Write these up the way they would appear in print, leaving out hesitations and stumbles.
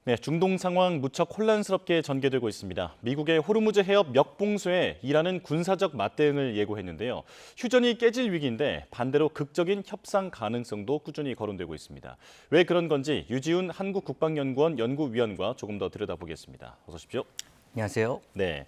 네, 중동 상황 무척 혼란스럽게 전개되고 있습니다. 미국의 호르무즈 해협 역봉쇄에 이란은 군사적 맞대응을 예고했는데요. 휴전이 깨질 위기인데 반대로 극적인 협상 가능성도 꾸준히 거론되고 있습니다. 왜 그런 건지 유지훈 한국국방연구원 연구위원과 조금 더 들여다보겠습니다. 어서 오십시오. 안녕하세요. 네.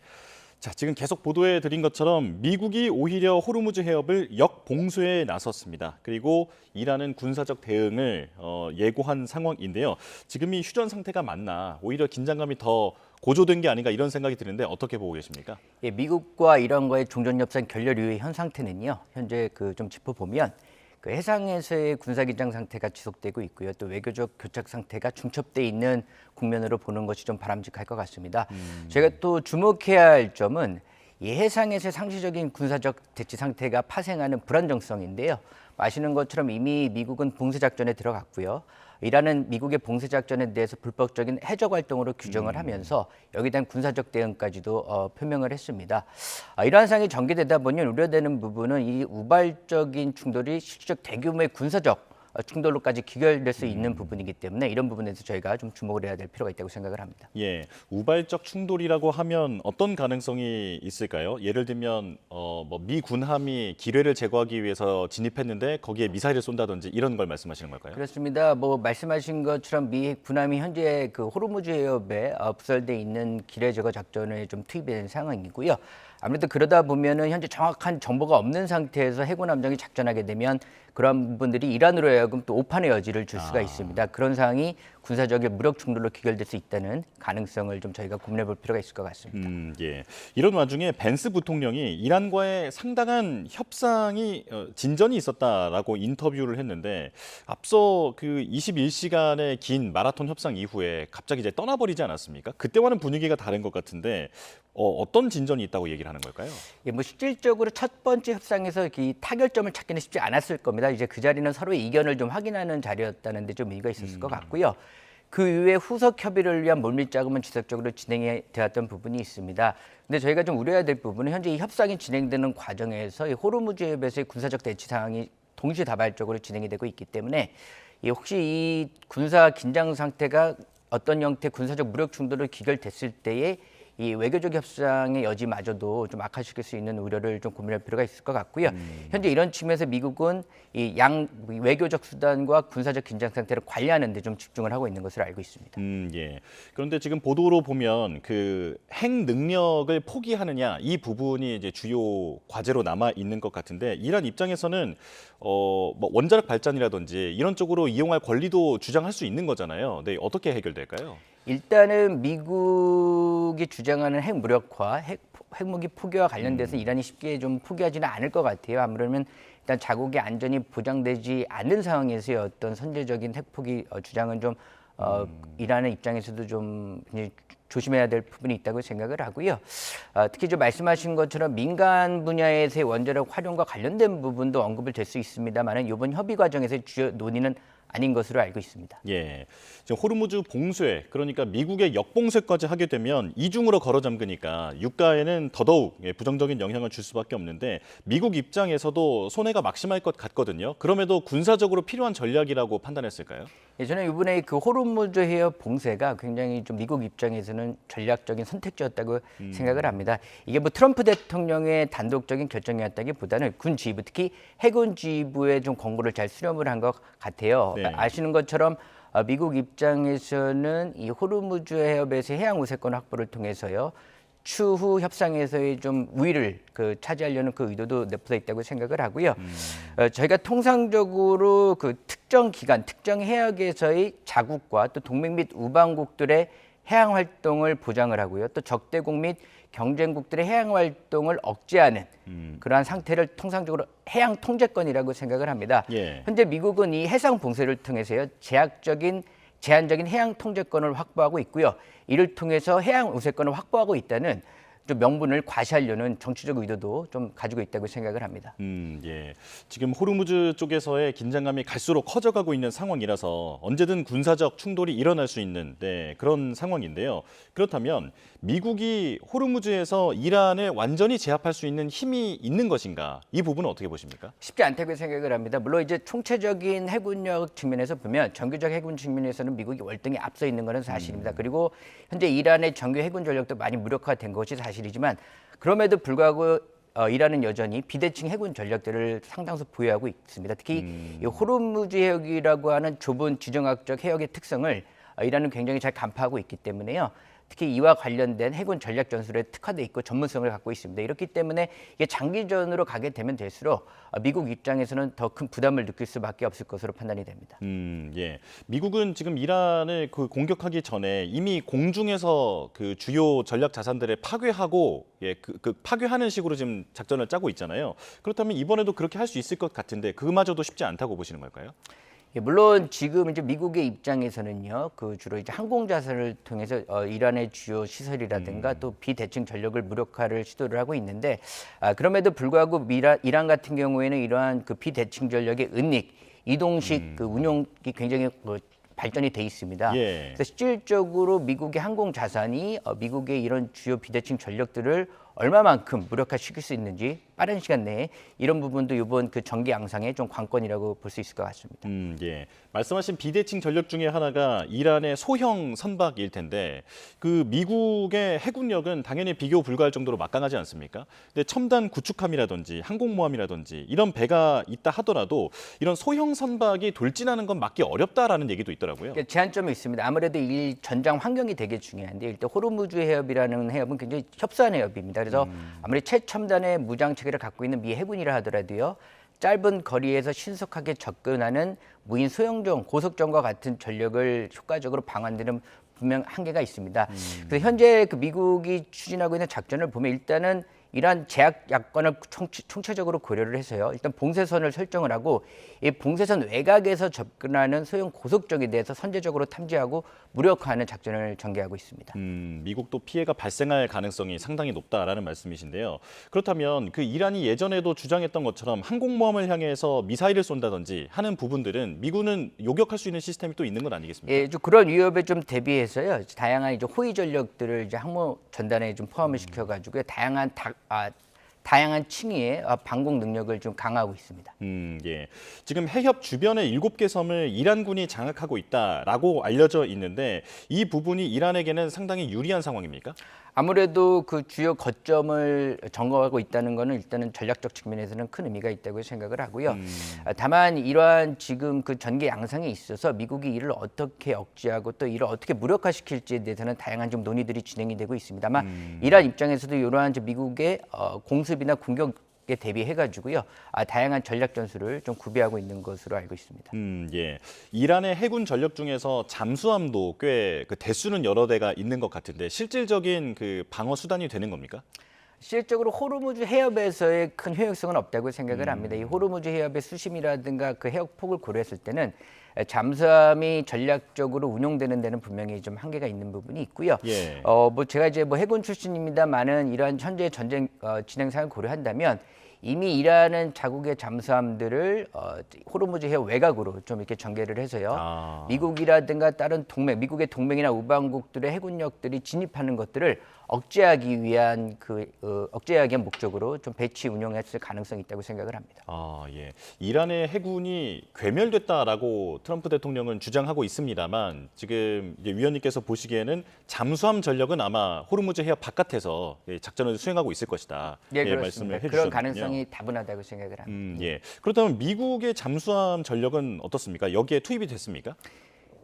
자, 지금 계속 보도해 드린 것처럼 미국이 오히려 호르무즈 해협을 역봉쇄에 나섰습니다. 그리고 이란은 군사적 대응을 예고한 상황인데요. 지금 이 휴전 상태가 맞나? 오히려 긴장감이 더 고조된 게 아닌가 이런 생각이 드는데 어떻게 보고 계십니까? 예, 미국과 이란과의 종전협상 결렬 이후의 현 상태는요. 현재 좀 짚어보면 해상에서의 군사기장 상태가 지속되고 있고요. 또 외교적 교착 상태가 중첩돼 있는 국면으로 보는 것이 좀 바람직할 것 같습니다. 저희가 또 주목해야 할 점은 이 해상에서의 상시적인 군사적 대치 상태가 파생하는 불안정성인데요. 아시는 것처럼 이미 미국은 봉쇄 작전에 들어갔고요. 이란은 미국의 봉쇄 작전에 대해서 불법적인 해적 활동으로 규정을 하면서 여기에 대한 군사적 대응까지도 표명을 했습니다. 이러한 상황이 전개되다 보니 우려되는 부분은 이 우발적인 충돌이 실질적 대규모의 군사적 충돌로까지 귀결될 수 있는 부분이기 때문에 이런 부분에서 저희가 좀 주목을 해야 될 필요가 있다고 생각을 합니다. 예, 우발적 충돌이라고 하면 어떤 가능성이 있을까요? 예를 들면 미 군함이 기뢰를 제거하기 위해서 진입했는데 거기에 미사일을 쏜다든지 이런 걸 말씀하시는 걸까요? 그렇습니다. 말씀하신 것처럼 미 군함이 현재 호르무즈 해협에 부설돼 있는 기뢰 제거 작전에 좀 투입된 상황이고요. 아무래도 그러다 보면은 현재 정확한 정보가 없는 상태에서 해군 함정이 작전하게 되면 그런 부분들이 이란으로 하여금 또 오판의 여지를 줄 수가 있습니다. 그런 상황이 군사적인 무력 충돌로 귀결될 수 있다는 가능성을 좀 저희가 고민해 볼 필요가 있을 것 같습니다. 예. 이런 와중에 벤스 부통령이 이란과의 상당한 협상이 진전이 있었다라고 인터뷰를 했는데 앞서 그 21시간의 긴 마라톤 협상 이후에 갑자기 이제 떠나버리지 않았습니까? 그때와는 분위기가 다른 것 같은데 어떤 진전이 있다고 얘기를 하는 걸까요? 예, 실질적으로 첫 번째 협상에서 이 타결점을 찾기는 쉽지 않았을 겁니다. 이제 그 자리는 서로의 이견을 좀 확인하는 자리였다는 데 좀 의의가 있었을 것 같고요. 그 이후에 후속 협의를 위한 물밑 작업은 지속적으로 진행이 되었던 부분이 있습니다. 근데 저희가 좀 우려해야 될 부분은 현재 이 협상이 진행되는 과정에서 이 호르무즈 해협에서의 군사적 대치 상황이 동시다발적으로 진행이 되고 있기 때문에 혹시 이 군사 긴장 상태가 어떤 형태의 군사적 무력 충돌로 귀결됐을 때에 이 외교적 협상의 여지마저도 좀 악화시킬 수 있는 우려를 좀 고민할 필요가 있을 것 같고요. 현재 이런 측면에서 미국은 이 외교적 수단과 군사적 긴장 상태를 관리하는 데 좀 집중을 하고 있는 것으로 알고 있습니다. 예. 그런데 지금 보도로 보면 그 핵 능력을 포기하느냐 이 부분이 이제 주요 과제로 남아 있는 것 같은데 이란 입장에서는 원자력 발전이라든지 이런 쪽으로 이용할 권리도 주장할 수 있는 거잖아요. 네, 어떻게 해결될까요? 일단은 미국이 주장하는 핵 무력화, 핵무기 포기와 관련돼서 이란이 쉽게 좀 포기하지는 않을 것 같아요. 아무래도 일단 자국의 안전이 보장되지 않는 상황에서의 어떤 선제적인 핵 포기 주장은 좀 이란의 입장에서도 좀 조심해야 될 부분이 있다고 생각을 하고요. 특히 좀 말씀하신 것처럼 민간 분야에서의 원자력 활용과 관련된 부분도 언급을 될 수 있습니다만은 이번 협의 과정에서의 주요 논의는 아닌 것으로 알고 있습니다. 예, 지금 호르무즈 봉쇄, 그러니까 미국의 역봉쇄까지 하게 되면 이중으로 걸어 잠그니까 유가에는 더더욱 부정적인 영향을 줄 수밖에 없는데 미국 입장에서도 손해가 막심할 것 같거든요. 그럼에도 군사적으로 필요한 전략이라고 판단했을까요? 예, 저는 이번에 호르무즈 해협 봉쇄가 굉장히 좀 미국 입장에서는 전략적인 선택지였다고 생각을 합니다. 이게 트럼프 대통령의 단독적인 결정이었다기보다는 군 지휘부, 특히 해군 지휘부의 좀 권고를 잘 수렴을 한 것 같아요. 네. 아시는 것처럼 미국 입장에서는 이 호르무즈 해협에서 해양 우세권 확보를 통해서요. 추후 협상에서의 좀 우위를 차지하려는 그 의도도 내포되어 있다고 생각을 하고요. 저희가 통상적으로 특정 기간, 특정 해역에서의 자국과 또 동맹 및 우방국들의 해양 활동을 보장을 하고요. 또 적대국 및 경쟁국들의 해양 활동을 억제하는 그러한 상태를 통상적으로 해양 통제권이라고 생각을 합니다. 예. 현재 미국은 이 해상 봉쇄를 통해서요. 제한적인 해양 통제권을 확보하고 있고요. 이를 통해서 해양 우세권을 확보하고 있다는 좀 명분을 과시하려는 정치적 의도도 좀 가지고 있다고 생각을 합니다. 예. 지금 호르무즈 쪽에서의 긴장감이 갈수록 커져가고 있는 상황이라서 언제든 군사적 충돌이 일어날 수 있는 그런 상황인데요. 그렇다면 미국이 호르무즈에서 이란을 완전히 제압할 수 있는 힘이 있는 것인가? 이 부분은 어떻게 보십니까? 쉽지 않다고 생각을 합니다. 물론 이제 총체적인 해군력 측면에서 보면 정규적 해군 측면에서는 미국이 월등히 앞서 있는 것은 사실입니다. 그리고 현재 이란의 정규 해군 전력도 많이 무력화된 것이 사실이지만 그럼에도 불구하고 이란은 여전히 비대칭 해군 전력들을 상당수 보유하고 있습니다. 특히 이 호르무즈 해역이라고 하는 좁은 지정학적 해역의 특성을 이란은 굉장히 잘 간파하고 있기 때문에요. 특히 이와 관련된 해군 전략 전술에 특화돼 있고 전문성을 갖고 있습니다. 이렇기 때문에 이게 장기전으로 가게 되면 될수록 미국 입장에서는 더 큰 부담을 느낄 수밖에 없을 것으로 판단이 됩니다. 예. 미국은 지금 이란을 공격하기 전에 이미 공중에서 그 주요 전략 자산들을 파괴하고 파괴하는 식으로 지금 작전을 짜고 있잖아요. 그렇다면 이번에도 그렇게 할 수 있을 것 같은데 그마저도 쉽지 않다고 보시는 걸까요? 예, 물론 지금 이제 미국의 입장에서는요, 그 주로 이제 항공 자산을 통해서 이란의 주요 시설이라든가 또 비대칭 전력을 무력화를 시도를 하고 있는데, 그럼에도 불구하고 이란 같은 경우에는 이러한 그 비대칭 전력의 은닉, 이동식 그 운용이 굉장히 발전이 돼 있습니다. 예. 그래서 실질적으로 미국의 항공 자산이 미국의 이런 주요 비대칭 전력들을 얼마만큼 무력화시킬 수 있는지 빠른 시간 내에 이런 부분도 이번 그 전개 양상의 좀 관건이라고 볼 수 있을 것 같습니다. 예. 말씀하신 비대칭 전력 중에 하나가 이란의 소형 선박일 텐데 그 미국의 해군력은 당연히 비교 불가할 정도로 막강하지 않습니까? 근데 첨단 구축함이라든지 항공모함이라든지 이런 배가 있다 하더라도 이런 소형 선박이 돌진하는 건 막기 어렵다라는 얘기도 있더라고요. 그러니까 제한점이 있습니다. 아무래도 이 전장 환경이 되게 중요한데 일단 호르무즈 해협이라는 해협은 굉장히 협소한 해협입니다. 그래서 아무리 최첨단의 무장 체계를 갖고 있는 미 해군이라 하더라도요. 짧은 거리에서 신속하게 접근하는 무인 소형종, 고속종과 같은 전력을 효과적으로 방어하는 분명 한계가 있습니다. 그래서 현재 그 미국이 추진하고 있는 작전을 보면 일단은 이러한 제약 야건을 총체적으로 고려를 해서요. 일단 봉쇄선을 설정을 하고 이 봉쇄선 외곽에서 접근하는 소형 고속종에 대해서 선제적으로 탐지하고 무력화하는 작전을 전개하고 있습니다. 미국도 피해가 발생할 가능성이 상당히 높다라는 말씀이신데요. 그렇다면 그 이란이 예전에도 주장했던 것처럼 항공모함을 향해서 미사일을 쏜다든지 하는 부분들은 미군은 요격할 수 있는 시스템이 또 있는 건 아니겠습니까? 예, 좀 그런 위협에 좀 대비해서요. 다양한 이제 호위 전력들을 이제 항모 전단에 좀 포함을 시켜가지고 다양한 층위의 방공 능력을 좀 강화하고 있습니다. 예. 지금 해협 주변의 7개 섬을 이란군이 장악하고 있다라고 알려져 있는데 이 부분이 이란에게는 상당히 유리한 상황입니까? 아무래도 그 주요 거점을 점거하고 있다는 것은 일단은 전략적 측면에서는 큰 의미가 있다고 생각을 하고요. 다만 이러한 지금 그 전개 양상에 있어서 미국이 이를 어떻게 억제하고 또 이를 어떻게 무력화시킬지에 대해서는 다양한 좀 논의들이 진행이 되고 있습니다만 이러한 입장에서도 이러한 미국의 공습이나 공격에 대비해가지고요. 다양한 전략 전술을 좀 구비하고 있는 것으로 알고 있습니다. 예. 이란의 해군 전력 중에서 잠수함도 꽤 그 대수는 여러 대가 있는 것 같은데 실질적인 그 방어 수단이 되는 겁니까? 실질적으로 호르무즈 해협에서의 큰 효용성은 없다고 생각을 합니다. 이 호르무즈 해협의 수심이라든가 그 해역 폭을 고려했을 때는 잠수함이 전략적으로 운용되는 데는 분명히 좀 한계가 있는 부분이 있고요. 예. 뭐 제가 이제 뭐 해군 출신입니다만은 이러한 현재 전쟁 진행상을 고려한다면 이미 이란은 자국의 잠수함들을 호르무즈 해협 외곽으로 좀 이렇게 전개를 해서요. 미국이라든가 다른 동맹, 미국의 동맹이나 우방국들의 해군력들이 진입하는 것들을 억제하기 위한 목적으로 좀 배치 운영했을 가능성이 있다고 생각을 합니다. 예. 이란의 해군이 괴멸됐다라고 트럼프 대통령은 주장하고 있습니다만 지금 이제 위원님께서 보시기에는 잠수함 전력은 아마 호르무즈 해협 바깥에서 작전을 수행하고 있을 것이다. 예, 그렇습니다. 말씀을 그런 해주셨거든요. 가능성이 다분하다고 생각을 합니다. 예. 그렇다면 미국의 잠수함 전력은 어떻습니까? 여기에 투입이 됐습니까?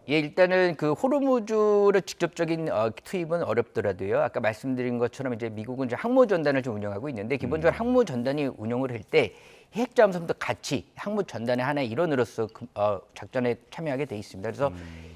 예, 일단은 그 호르무즈의 직접적인 투입은 어렵더라도요. 아까 말씀드린 것처럼 이제 미국은 이제 항모 전단을 좀 운영하고 있는데 기본적으로 항모 전단이 운영을 할 때 핵잠수함도 같이 항모 전단의 하나의 일원으로서 작전에 참여하게 돼 있습니다. 그래서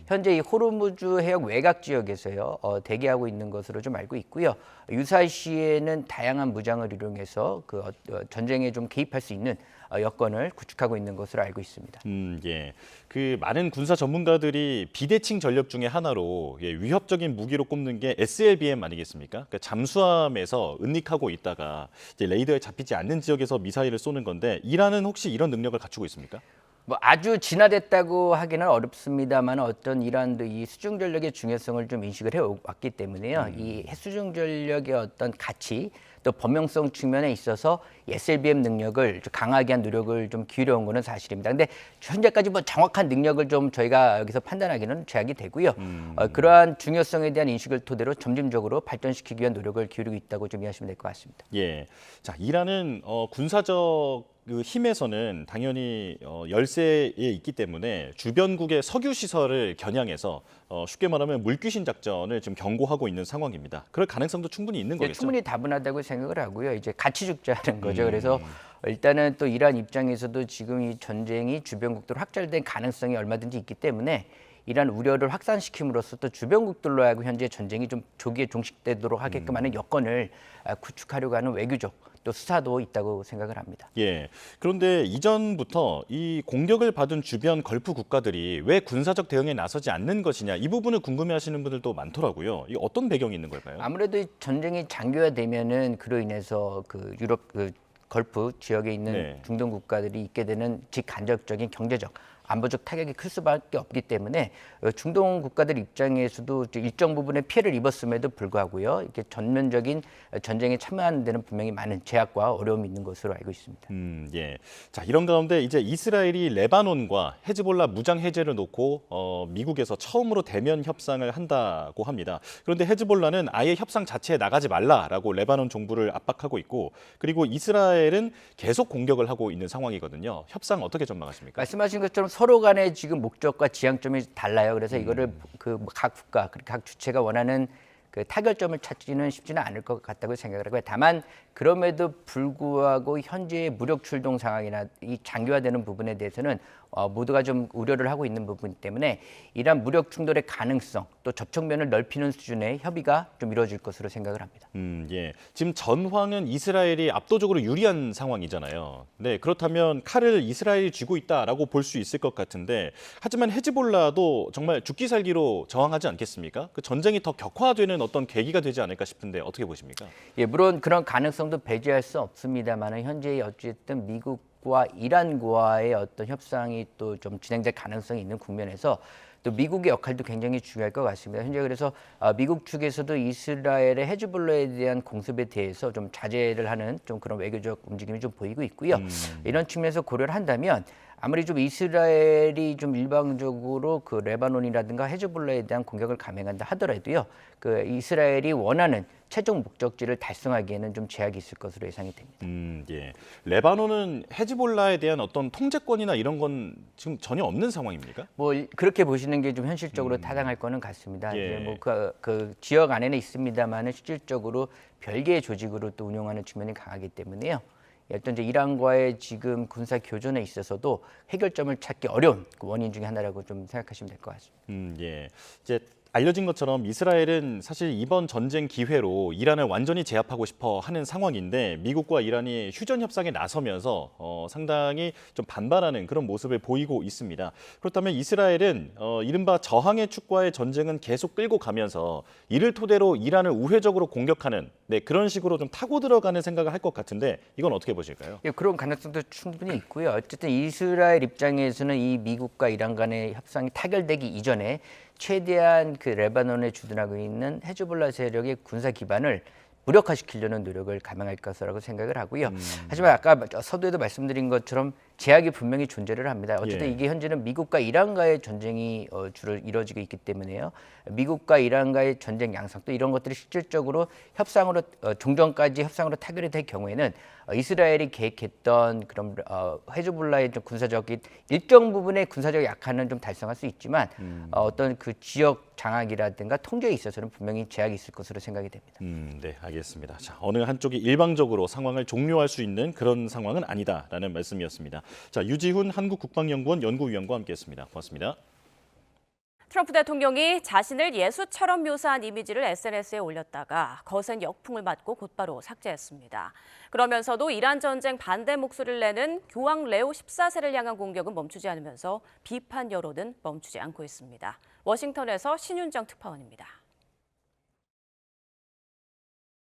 현재 이 호르무즈 해역 외곽 지역에서요 대기하고 있는 것으로 좀 알고 있고요. 유사시에는 다양한 무장을 이용해서 그 전쟁에 좀 개입할 수 있는 여건을 구축하고 있는 것으로 알고 있습니다. 예. 그 많은 군사 전문가들이 비대칭 전력 중에 하나로 위협적인 무기로 꼽는 게 SLBM 아니겠습니까? 그러니까 잠수함에서 은닉하고 있다가 이제 레이더에 잡히지 않는 지역에서 미사일을 쏘는 건데 이란은 혹시 이런 능력을 갖추고 있습니까? 뭐 아주 진화됐다고 하기는 어렵습니다만 어떤 이란도 이 수중 전력의 중요성을 좀 인식을 해왔기 때문에요. 이 수중 전력의 어떤 가치 또 범용성 측면에 있어서 SLBM 능력을 좀 강하게 한 노력을 좀 기울여온 것은 사실입니다. 근데 현재까지 뭐 정확한 능력을 좀 저희가 여기서 판단하기는 제약이 되고요. 그러한 중요성에 대한 인식을 토대로 점진적으로 발전시키기 위한 노력을 기울이고 있다고 좀 이해하시면 될 것 같습니다. 예. 자, 이란은 군사적 그 힘에서는 당연히 열세에 있기 때문에 주변국의 석유 시설을 겨냥해서 쉽게 말하면 물귀신 작전을 지금 경고하고 있는 상황입니다. 그럴 가능성도 충분히 있는 거겠죠. 충분히 다분하다고 생각을 하고요. 이제 가치 죽자는 거죠. 그래서 일단은 또 이란 입장에서도 지금 이 전쟁이 주변국들로 확장된 가능성이 얼마든지 있기 때문에 이란 우려를 확산시킴으로써 또 주변국들로 하고 현재 전쟁이 좀 조기에 종식되도록 하게끔 하는 여건을 구축하려고 하는 외교적 또 수사도 있다고 생각을 합니다. 예. 그런데 이전부터 이 공격을 받은 주변 걸프 국가들이 왜 군사적 대응에 나서지 않는 것이냐 이 부분을 궁금해하시는 분들도 많더라고요. 이 어떤 배경이 있는 걸까요? 아무래도 이 전쟁이 장기화되면은 그로 인해서 그 유럽 걸프 지역에 있는 네. 중동 국가들이 있게 되는 직간접적인 경제적 안보적 타격이 클 수밖에 없기 때문에 중동 국가들 입장에서도 일정 부분의 피해를 입었음에도 불구하고요. 이렇게 전면적인 전쟁에 참여하는 데는 분명히 많은 제약과 어려움이 있는 것으로 알고 있습니다. 예. 자, 이런 가운데 이제 이스라엘이 레바논과 헤즈볼라 무장 해제를 놓고 미국에서 처음으로 대면 협상을 한다고 합니다. 그런데 헤즈볼라는 아예 협상 자체에 나가지 말라라고 레바논 정부를 압박하고 있고 그리고 이스라엘은 계속 공격을 하고 있는 상황이거든요. 협상 어떻게 전망하십니까? 말씀하신 것처럼 서로 간의 지금 목적과 지향점이 달라요. 그래서 이거를 그 각 국가, 각 주체가 원하는 그 타결점을 찾지는 쉽지는 않을 것 같다고 생각을 하고요. 다만 그럼에도 불구하고 현재의 무력 출동 상황이나 이 장기화되는 부분에 대해서는 모두가 좀 우려를 하고 있는 부분 때문에 이러한 무력 충돌의 가능성 또 접촉면을 넓히는 수준의 협의가 좀 이루어질 것으로 생각을 합니다. 예. 지금 전황은 이스라엘이 압도적으로 유리한 상황이잖아요. 네, 그렇다면 칼을 이스라엘이 쥐고 있다라고 볼 수 있을 것 같은데 하지만 헤즈볼라도 정말 죽기 살기로 저항하지 않겠습니까? 그 전쟁이 더 격화되는 어떤 계기가 되지 않을까 싶은데 어떻게 보십니까? 예, 물론 그런 가능성도 배제할 수 없습니다만 현재 어쨌든 미국과 이란과의 어떤 협상이 또 좀 진행될 가능성이 있는 국면에서 또 미국의 역할도 굉장히 중요할 것 같습니다. 현재 그래서 미국 측에서도 이스라엘의 헤즈볼라에 대한 공습에 대해서 좀 자제를 하는 좀 그런 외교적 움직임이 좀 보이고 있고요. 이런 측면에서 고려를 한다면 아무리 좀 이스라엘이 좀 일방적으로 그 레바논이라든가 헤즈볼라에 대한 공격을 감행한다 하더라도요. 그 이스라엘이 원하는 최종 목적지를 달성하기에는 좀 제약이 있을 것으로 예상이 됩니다. 예. 레바논은 헤즈볼라에 대한 어떤 통제권이나 이런 건 지금 전혀 없는 상황입니까? 뭐 그렇게 보시는 게 좀 현실적으로 타당할 거는 같습니다. 예. 이제 뭐 그 지역 안에는 있습니다만은 실질적으로 별개의 조직으로 또 운영하는 측면이 강하기 때문에요. 어떤 이제 이란과의 지금 군사 교전에 있어서도 해결점을 찾기 어려운 그 원인 중에 하나라고 좀 생각하시면 될 것 같습니다. 예. 이제 알려진 것처럼 이스라엘은 사실 이번 전쟁 기회로 이란을 완전히 제압하고 싶어 하는 상황인데 미국과 이란이 휴전 협상에 나서면서 상당히 좀 반발하는 그런 모습을 보이고 있습니다. 그렇다면 이스라엘은 이른바 저항의 축과의 전쟁은 계속 끌고 가면서 이를 토대로 이란을 우회적으로 공격하는 그런 식으로 좀 타고 들어가는 생각을 할 것 같은데 이건 어떻게 보실까요? 예, 그런 가능성도 충분히 있고요. 어쨌든 이스라엘 입장에서는 이 미국과 이란 간의 협상이 타결되기 이전에 최대한 그 레바논에 주둔하고 있는 헤즈볼라 세력의 군사 기반을 무력화시키려는 노력을 감행할 것이라고 생각을 하고요. 하지만 아까 서두에도 말씀드린 것처럼 제약이 분명히 존재를 합니다. 어쨌든 예. 이게 현재는 미국과 이란과의 전쟁이 주로 이루어지고 있기 때문에요. 미국과 이란과의 전쟁 양상 또 이런 것들이 실질적으로 협상으로 종전까지 협상으로 타결이 될 경우에는 이스라엘이 계획했던 그런 헤즈볼라의 좀 군사적인 일정 부분의 군사적 약한은 좀 달성할 수 있지만 어떤 그 지역 장악이라든가 통제에 있어서는 분명히 제약이 있을 것으로 생각이 됩니다. 네, 알겠습니다. 자, 어느 한쪽이 일방적으로 상황을 종료할 수 있는 그런 상황은 아니다라는 말씀이었습니다. 자, 유지훈 한국국방연구원 연구위원과 함께했습니다. 고맙습니다. 트럼프 대통령이 자신을 예수처럼 묘사한 이미지를 SNS에 올렸다가 거센 역풍을 맞고 곧바로 삭제했습니다. 그러면서도 이란 전쟁 반대 목소리를 내는 교황 레오 14세를 향한 공격은 멈추지 않으면서 비판 여론은 멈추지 않고 있습니다. 워싱턴에서 신윤정 특파원입니다.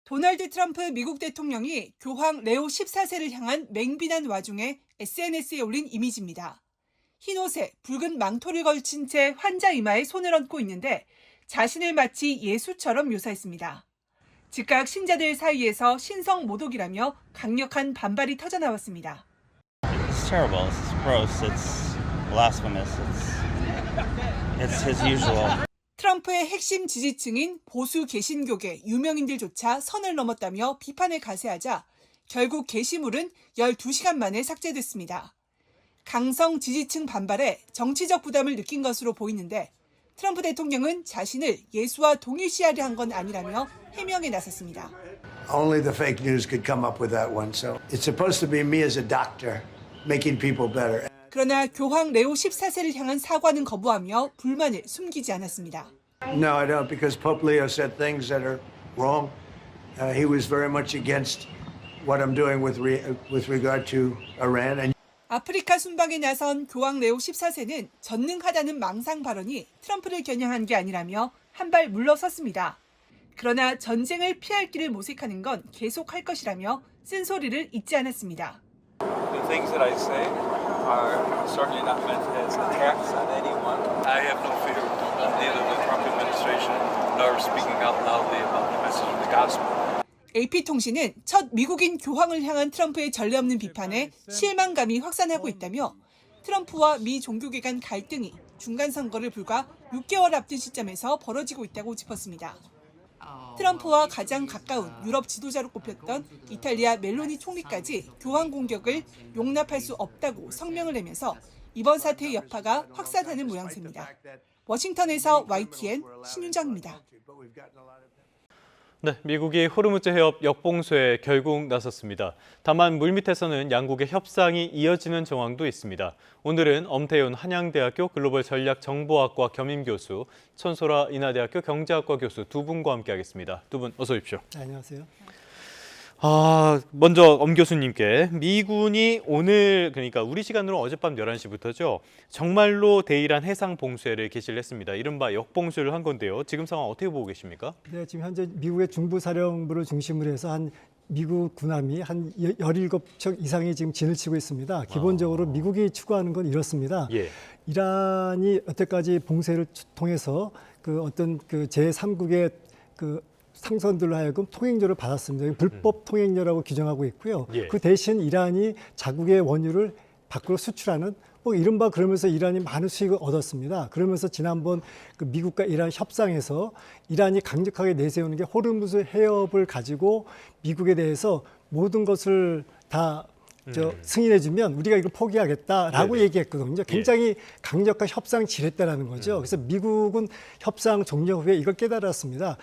도널드 트럼프 미국 대통령이 교황 레오 14세를 향한 맹비난 와중에 SNS에 올린 이미지입니다. 흰 옷에 붉은 망토를 걸친 채 환자 이마에 손을 얹고 있는데 자신을 마치 예수처럼 묘사했습니다. 즉각 신자들 사이에서 신성 모독이라며 강력한 반발이 터져나왔습니다. It's terrible. It's gross. It's blasphemous. It's his usual. 트럼프의 핵심 지지층인 보수 개신교계 유명인들조차 선을 넘었다며 비판을 가세하자 결국 게시물은 12시간 만에 삭제됐습니다. 강성 지지층 반발에 정치적 부담을 느낀 것으로 보이는데 트럼프 대통령은 자신을 예수와 동일시하려 한 건 아니라며 해명에 나섰습니다. Only the fake news could come up with that one. So it's supposed to be me as a doctor making people better. 그러나 교황 레오 14세를 향한 사과는 거부하며 불만을 숨기지 않았습니다. No, I don't, because Pope Leo said things that are wrong. He was very much against what I'm doing with regard to Iran. And 아프리카 순방에 나선 교황 레오 14세는 전능하다는 망상 발언이 트럼프를 겨냥한 게 아니라며 한 발 물러섰습니다. 그러나 전쟁을 피할 길을 모색하는 건 계속할 것이라며 쓴소리를 잊지 않았습니다. The things that I say are certainly not meant as attacks on anyone. I have no fear of neither the Trump administration nor speaking out loudly about the message of the gospel. AP통신은 첫 미국인 교황을 향한 트럼프의 전례 없는 비판에 실망감이 확산하고 있다며 트럼프와 미 종교계 간 갈등이 중간 선거를 불과 6개월 앞둔 시점에서 벌어지고 있다고 짚었습니다. 트럼프와 가장 가까운 유럽 지도자로 꼽혔던 이탈리아 멜로니 총리까지 교황 공격을 용납할 수 없다고 성명을 내면서 이번 사태의 여파가 확산하는 모양새입니다. 워싱턴에서 YTN 신윤정입니다. 네, 미국이 호르무즈 해협 역봉쇄에 결국 나섰습니다. 다만 물밑에서는 양국의 협상이 이어지는 정황도 있습니다. 오늘은 엄태윤 한양대학교 글로벌 전략정보학과 겸임교수, 천소라 인하대학교 경제학과 교수 두 분과 함께하겠습니다. 두 분 어서 오십시오. 네, 안녕하세요. 먼저 엄 교수님께 미군이 오늘 그러니까 우리 시간으로 어젯밤 11시부터죠. 정말로 대이란 해상 봉쇄를 개시를 했습니다. 이른바 역봉쇄를 한 건데요. 지금 상황 어떻게 보고 계십니까? 네, 지금 현재 미국의 중부사령부를 중심으로 해서 한 미국 군함이 한 17척 이상이 지금 진을 치고 있습니다. 기본적으로 미국이 추구하는 건 이렇습니다. 예. 이란이 여태까지 봉쇄를 통해서 그 어떤 그 제3국의 그 상선들로 하여금 통행료를 받았습니다. 불법 통행료라고 규정하고 있고요. 예. 그 대신 이란이 자국의 원유를 밖으로 수출하는 뭐 이른바 그러면서 이란이 많은 수익을 얻었습니다. 그러면서 지난번 그 미국과 이란 협상에서 이란이 강력하게 내세우는 게 호르무즈 해협을 가지고 미국에 대해서 모든 것을 다 승인해주면 우리가 이걸 포기하겠다라고 네네. 얘기했거든요. 굉장히 강력한 협상 지렛대라는 거죠. 그래서 미국은 협상 종료 후에 이걸 깨달았습니다.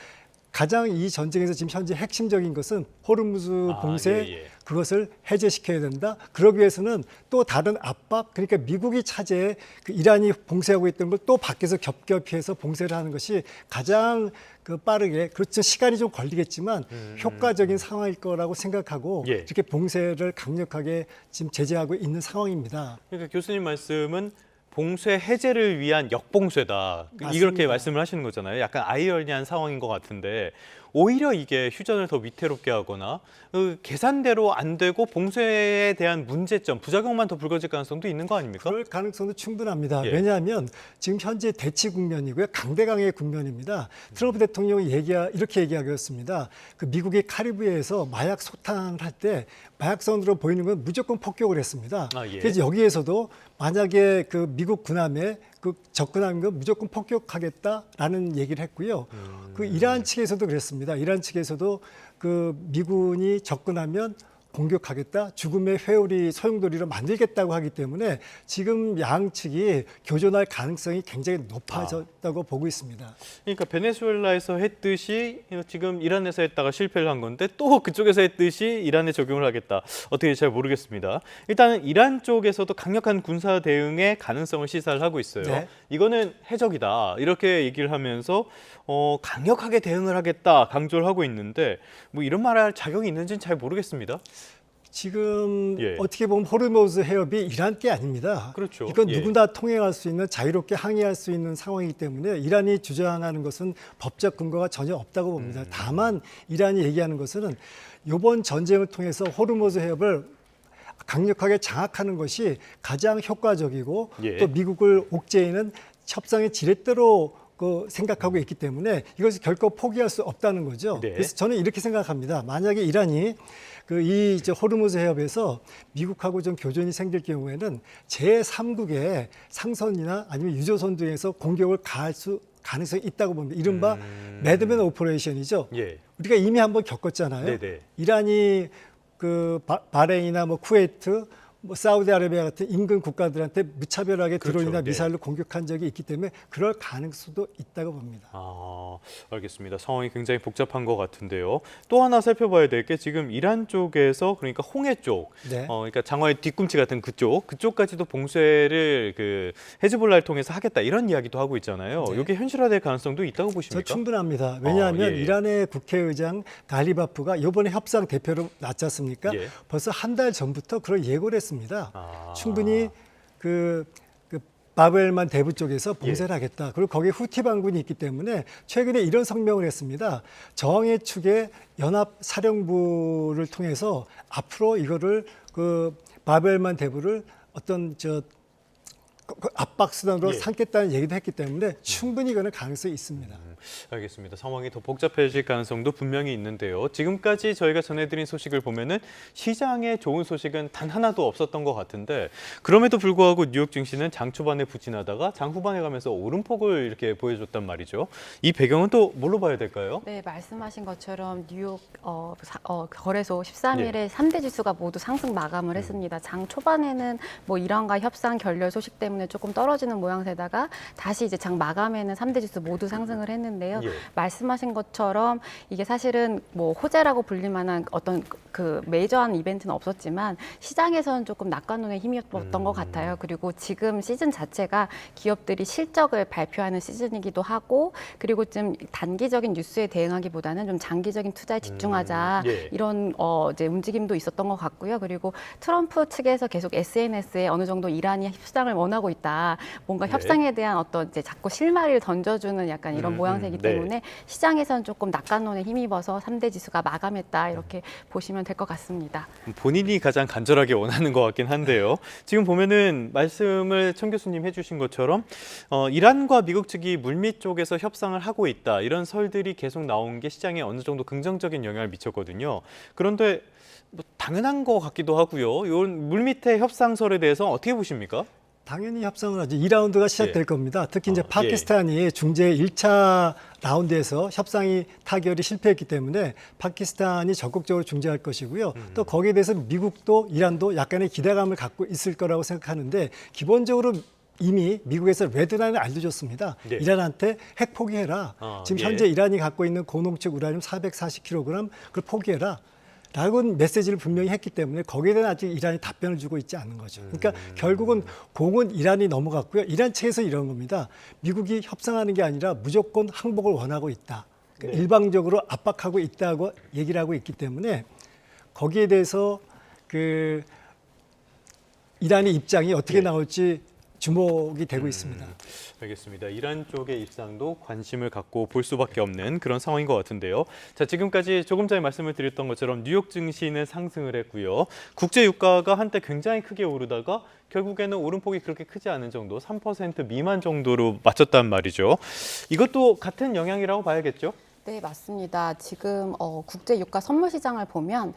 가장 이 전쟁에서 지금 현재 핵심적인 것은 호르무즈 봉쇄 그것을 해제시켜야 된다. 그러기 위해서는 또 다른 압박, 그러니까 미국이 차제에 그 이란이 봉쇄하고 있던 걸 또 밖에서 겹겹이해서 봉쇄를 하는 것이 가장 그 빠르게, 그렇죠, 시간이 좀 걸리겠지만 효과적인 상황일 거라고 생각하고 이렇게 봉쇄를 강력하게 지금 제재하고 있는 상황입니다. 그러니까 교수님 말씀은 봉쇄 해제를 위한 역봉쇄다. 맞습니다. 이렇게 말씀을 하시는 거잖아요. 약간 아이러니한 상황인 것 같은데 오히려 이게 휴전을 더 위태롭게 하거나 계산대로 안 되고 봉쇄에 대한 문제점, 부작용만 더 불거질 가능성도 있는 거 아닙니까? 그럴 가능성도 충분합니다. 예. 왜냐하면 지금 현재 대치 국면이고요. 강대강의 국면입니다. 트럼프 대통령이 이렇게 얘기하겠습니다. 그 미국의 카리브해에서 마약 소탕을 할 때 마약선으로 보이는 건 무조건 폭격을 했습니다. 그래서 여기에서도 만약에 그 미국 군함에 그 접근하는 건 무조건 폭격하겠다라는 얘기를 했고요. 그 이란 측에서도 그랬습니다. 이란 측에서도 그 미군이 접근하면 공격하겠다, 죽음의 회오리 소용돌이로 만들겠다고 하기 때문에 지금 양측이 교전할 가능성이 굉장히 높아졌다고 보고 있습니다. 그러니까 베네수엘라에서 했듯이 지금 이란에서 했다가 실패를 한 건데 또 그쪽에서 했듯이 이란에 적용을 하겠다. 어떻게 잘 모르겠습니다. 일단은 이란 쪽에서도 강력한 군사 대응의 가능성을 시사를 하고 있어요. 네. 이거는 해적이다. 이렇게 얘기를 하면서 강력하게 대응을 하겠다 강조를 하고 있는데 뭐 이런 말할 자격이 있는지는 잘 모르겠습니다. 지금 예. 어떻게 보면 호르무즈 해협이 이란 게 아닙니다. 그렇죠. 이건 예. 누구나 통행할 수 있는 자유롭게 항해할 수 있는 상황이기 때문에 이란이 주장하는 것은 법적 근거가 전혀 없다고 봅니다. 다만 이란이 얘기하는 것은 이번 전쟁을 통해서 호르무즈 해협을 강력하게 장악하는 것이 가장 효과적이고 예. 또 미국을 옥죄이는 협상의 지렛대로 생각하고 있기 때문에 이것을 결코 포기할 수 없다는 거죠. 네. 그래서 저는 이렇게 생각합니다. 만약에 이란이 이 호르무즈 해협에서 미국하고 좀 교전이 생길 경우에는 제3국의 상선이나 아니면 유조선 등에서 공격을 가할 수 가능성이 있다고 봅니다. 이른바 매드맨 오퍼레이션이죠. 예. 우리가 이미 한번 겪었잖아요. 네네. 이란이 바레인이나 쿠웨이트, 사우디아라비아 같은 인근 국가들한테 무차별하게 그렇죠. 드론이나 네. 미사일로 공격한 적이 있기 때문에 그럴 가능성도 있다고 봅니다. 알겠습니다. 상황이 굉장히 복잡한 것 같은데요. 또 하나 살펴봐야 될 게 지금 이란 쪽에서 그러니까 홍해 쪽, 네. 그러니까 장화의 뒤꿈치 같은 그쪽까지도 봉쇄를 헤즈볼라를 통해서 하겠다 이런 이야기도 하고 있잖아요. 네. 이게 현실화될 가능성도 있다고 저 보십니까? 충분합니다. 왜냐하면 예. 이란의 국회의장 갈리바프가 이번에 협상 대표로 났지 않습니까? 예. 벌써 한 달 전부터 그걸 예고를 했습니다. 아. 충분히 그 바벨만 대부 쪽에서 봉쇄를 하겠다. 그리고 거기에 후티 반군이 있기 때문에 최근에 이런 성명을 했습니다. 저항의 축의 연합 사령부를 통해서 앞으로 이거를 바벨만 대부를 어떤 압박 수단으로 예. 삼겠다는 얘기도 했기 때문에 충분히 이거는 가능성이 있습니다. 알겠습니다. 상황이 더 복잡해질 가능성도 분명히 있는데요. 지금까지 저희가 전해드린 소식을 보면은 시장에 좋은 소식은 단 하나도 없었던 것 같은데 그럼에도 불구하고 뉴욕 증시는 장 초반에 부진하다가 장 후반에 가면서 오름폭을 이렇게 보여줬단 말이죠. 이 배경은 또 뭘로 봐야 될까요? 네, 말씀하신 것처럼 뉴욕 거래소 13일에 3대 지수가 모두 상승 마감을 했습니다. 장 초반에는 뭐 이란과 협상 결렬 소식 때문에 조금 떨어지는 모양새다가 다시 이제 장 마감에는 3대 지수 모두 상승을 했는데요. 예. 말씀하신 것처럼 이게 사실은 뭐 호재라고 불릴 만한 어떤 그 메이저한 이벤트는 없었지만 시장에서는 조금 낙관론의 힘이었던 것 같아요. 그리고 지금 시즌 자체가 기업들이 실적을 발표하는 시즌이기도 하고 그리고 좀 단기적인 뉴스에 대응하기보다는 좀 장기적인 투자에 집중하자 예. 이런 이제 움직임도 있었던 것 같고요. 그리고 트럼프 측에서 계속 SNS에 어느 정도 이란이 협상을 원하고 있다. 뭔가 네. 협상에 대한 어떤 이제 자꾸 실마리를 던져주는 약간 이런 모양새이기 네. 때문에 시장에서는 조금 낙관론에 힘입어서 3대 지수가 마감했다 이렇게 보시면 될 것 같습니다. 본인이 가장 간절하게 원하는 것 같긴 한데요. 지금 보면은 말씀을 청 교수님 해주신 것처럼 이란과 미국 측이 물밑 쪽에서 협상을 하고 있다 이런 설들이 계속 나온 게 시장에 어느 정도 긍정적인 영향을 미쳤거든요. 그런데 뭐 당연한 것 같기도 하고요. 이런 물밑의 협상설에 대해서 어떻게 보십니까? 당연히 협상을 하죠. 2라운드가 시작될 예. 겁니다. 특히 이제 예. 파키스탄이 중재 1차 라운드에서 협상이 타결이 실패했기 때문에 파키스탄이 적극적으로 중재할 것이고요. 또 거기에 대해서 미국도 이란도 약간의 기대감을 갖고 있을 거라고 생각하는데 기본적으로 이미 미국에서 레드라인을 알려줬습니다. 네. 이란한테 핵 포기해라. 지금 예. 현재 이란이 갖고 있는 고농축 우라늄 440kg 그걸 포기해라. 라고는 메시지를 분명히 했기 때문에 거기에 대한 아직 이란이 답변을 주고 있지 않는 거죠. 그러니까 결국은 공은 이란이 넘어갔고요. 이란 측에서 이런 겁니다. 미국이 협상하는 게 아니라 무조건 항복을 원하고 있다. 그러니까 네. 일방적으로 압박하고 있다고 얘기를 하고 있기 때문에 거기에 대해서 이란의 입장이 어떻게 네. 나올지 주목이 되고 있습니다. 알겠습니다. 이란 쪽의 입장도 관심을 갖고 볼 수밖에 없는 그런 상황인 것 같은데요. 자, 지금까지 조금 전에 말씀을 드렸던 것처럼 뉴욕 증시는 상승을 했고요. 국제 유가가 한때 굉장히 크게 오르다가 결국에는 오름폭이 그렇게 크지 않은 정도, 3% 미만 정도로 맞췄단 말이죠. 이것도 같은 영향이라고 봐야겠죠? 네, 맞습니다. 지금 국제 유가 선물 시장을 보면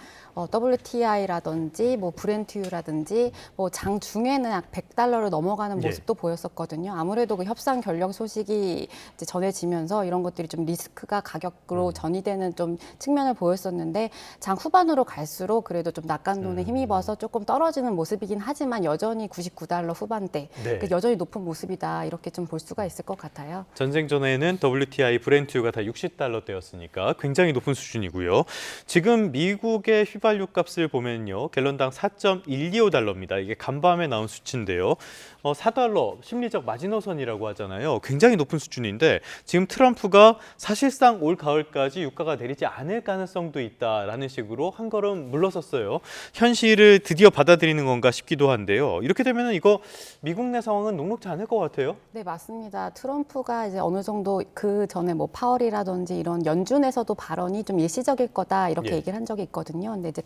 WTI라든지 뭐 브렌트유라든지 뭐 장 중에는 약 $100를 넘어가는 모습도 보였었거든요. 아무래도 그 협상 결렬 소식이 이제 전해지면서 이런 것들이 좀 리스크가 가격으로 전이되는 좀 측면을 보였었는데 장 후반으로 갈수록 그래도 좀 낙관론에 힘입어서 조금 떨어지는 모습이긴 하지만 여전히 $99 후반대, 네. 여전히 높은 모습이다 이렇게 좀 볼 수가 있을 것 같아요. 전쟁 전에는 WTI 브렌트유가 다 $60대였으니까 굉장히 높은 수준이고요. 지금 미국의 휘발유 값을 보면요. 갤런당 $4.125입니다. 이게 간밤에 나온 수치인데요. $4 심리적 마지노선이라고 하잖아요. 굉장히 높은 수준인데 지금 트럼프가 사실상 올 가을까지 유가가 내리지 않을 가능성도 있다라는 식으로 한 걸음 물러섰어요. 현실을 드디어 받아들이는 건가 싶기도 한데요. 이렇게 되면 이거 미국 내 상황은 녹록지 않을 것 같아요. 네, 맞습니다. 트럼프가 이제 어느 정도 그 전에 뭐 파월이라든지 이런 연준에서도 발언이 좀 일시적일 거다 이렇게 얘기를 한 적이 있거든요. 근데 이제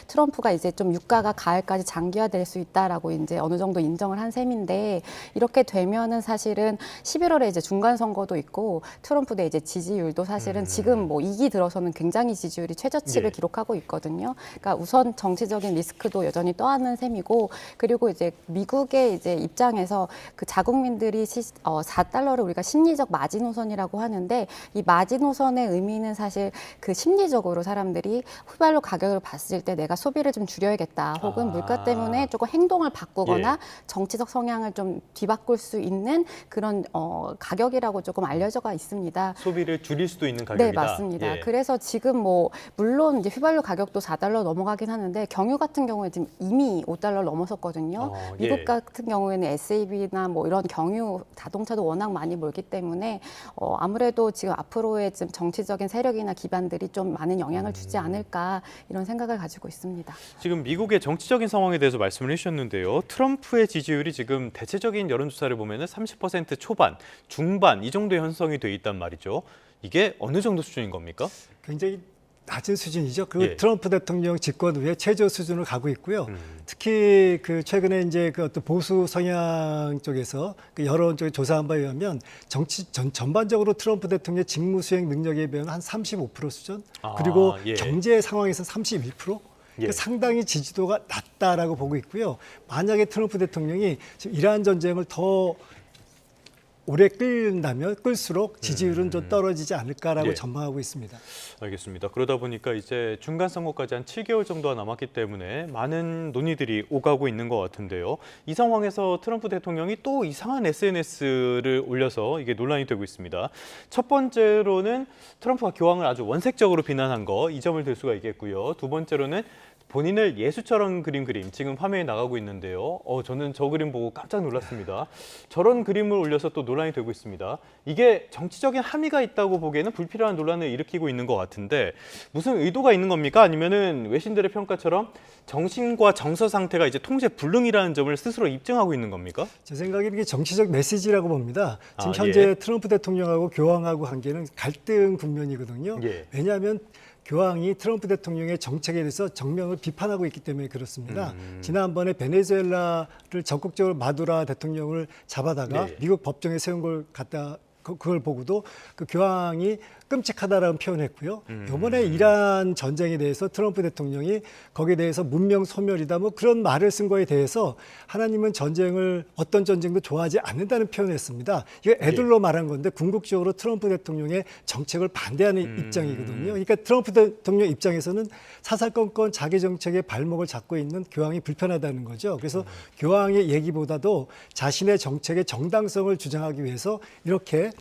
트럼프가 이제 좀 유가가 가을까지 장기화될 수 있다라고 이제 어느 정도 인정을 한 셈인데 이렇게 되면은 사실은 11월에 이제 중간 선거도 있고 트럼프 내 이제 지지율도 사실은 지금 뭐 2기 들어서는 굉장히 지지율이 최저치를 기록하고 있거든요. 그러니까 우선 정치적인 리스크도 여전히 떠안는 셈이고 그리고 이제 미국의 이제 입장에서 그 자국민들이 $4를 우리가 심리적 마지노선이라고 하는데 이 마지노선의 의미는 사실 그 심리적으로 사람들이 휘발유 가격을 봤을 때 내가 소비를 좀 줄여야겠다 혹은 물가 때문에 조금 행동을 바꾸거나 정치적 성향을 좀 뒤바꿀 수 있는 그런 가격이라고 조금 알려져가 있습니다. 소비를 줄일 수도 있는 가격이다. 네, 맞습니다. 그래서 지금 뭐 물론 이제 휘발유 가격도 $4 넘어가긴 하는데 경유 같은 경우에 지금 이미 $5 넘어섰거든요. 미국 같은 경우에는 SAB나 뭐 이런 경유 자동차도 워낙 많이 몰기 때문에 아무래도 지금 앞으로의 지금 정치적인 세력이나 기반들이 좀 많은 영향을 주지 않을까 이런 생각을 가지고 있습니다. 지금 미국의 정치적인 상황에 대해서 말씀을 해주셨는데요. 트럼프의 지지율이 지금 대체적인 여론조사를 보면 30% 초반, 중반 이 정도의 형성이 돼 있단 말이죠. 이게 어느 정도 수준인 겁니까? 굉장히 낮은 수준이죠. 그리고 트럼프 대통령 집권 후에 최저 수준을 가고 있고요. 특히 그 최근에 이제 그 어떤 보수 성향 쪽에서 그 여론 쪽에 조사한 바에 의하면 전반적으로 트럼프 대통령의 직무 수행 능력에 비하면 한 35% 수준. 그리고 경제 상황에서 31%. 그러니까 상당히 지지도가 낮다라고 보고 있고요. 만약에 트럼프 대통령이 지금 이란 전쟁을 더 오래 끌다면 끌수록 지지율은 좀 떨어지지 않을까라고 전망하고 있습니다. 알겠습니다. 그러다 보니까 이제 중간 선거까지 한 7개월 정도가 남았기 때문에 많은 논의들이 오가고 있는 것 같은데요. 이 상황에서 트럼프 대통령이 또 이상한 SNS를 올려서 이게 논란이 되고 있습니다. 첫 번째로는 트럼프가 교황을 아주 원색적으로 비난한 거, 이 점을 들 수가 있겠고요. 두 번째로는 본인을 예수처럼 그린 그림, 지금 화면에 나가고 있는데요. 저는 저 그림 보고 깜짝 놀랐습니다. 저런 그림을 올려서 또 논란이 되고 있습니다. 이게 정치적인 함의가 있다고 보기에는 불필요한 논란을 일으키고 있는 것 같은데 무슨 의도가 있는 겁니까? 아니면은 외신들의 평가처럼 정신과 정서 상태가 이제 통제 불능이라는 점을 스스로 입증하고 있는 겁니까? 제 생각에 이게 정치적 메시지라고 봅니다. 지금 현재 트럼프 대통령하고 교황하고 관계는 갈등 국면이거든요. 왜냐하면 교황이 트럼프 대통령의 정책에 대해서 정면을 비판하고 있기 때문에 그렇습니다. 지난번에 베네수엘라를 적극적으로 마두라 대통령을 잡아다가 미국 법정에 세운 걸 그걸 보고도 그 교황이 끔찍하다라는 표현했고요. 이번에 이란 전쟁에 대해서 트럼프 대통령이 거기에 대해서 문명 소멸이다 뭐 그런 말을 쓴 거에 대해서 하나님은 어떤 전쟁도 좋아하지 않는다는 표현을 했습니다. 이거 애들로 말한 건데 궁극적으로 트럼프 대통령의 정책을 반대하는 입장이거든요. 그러니까 트럼프 대통령 입장에서는 사사건건 자기 정책의 발목을 잡고 있는 교황이 불편하다는 거죠. 그래서 교황의 얘기보다도 자신의 정책의 정당성을 주장하기 위해서 이렇게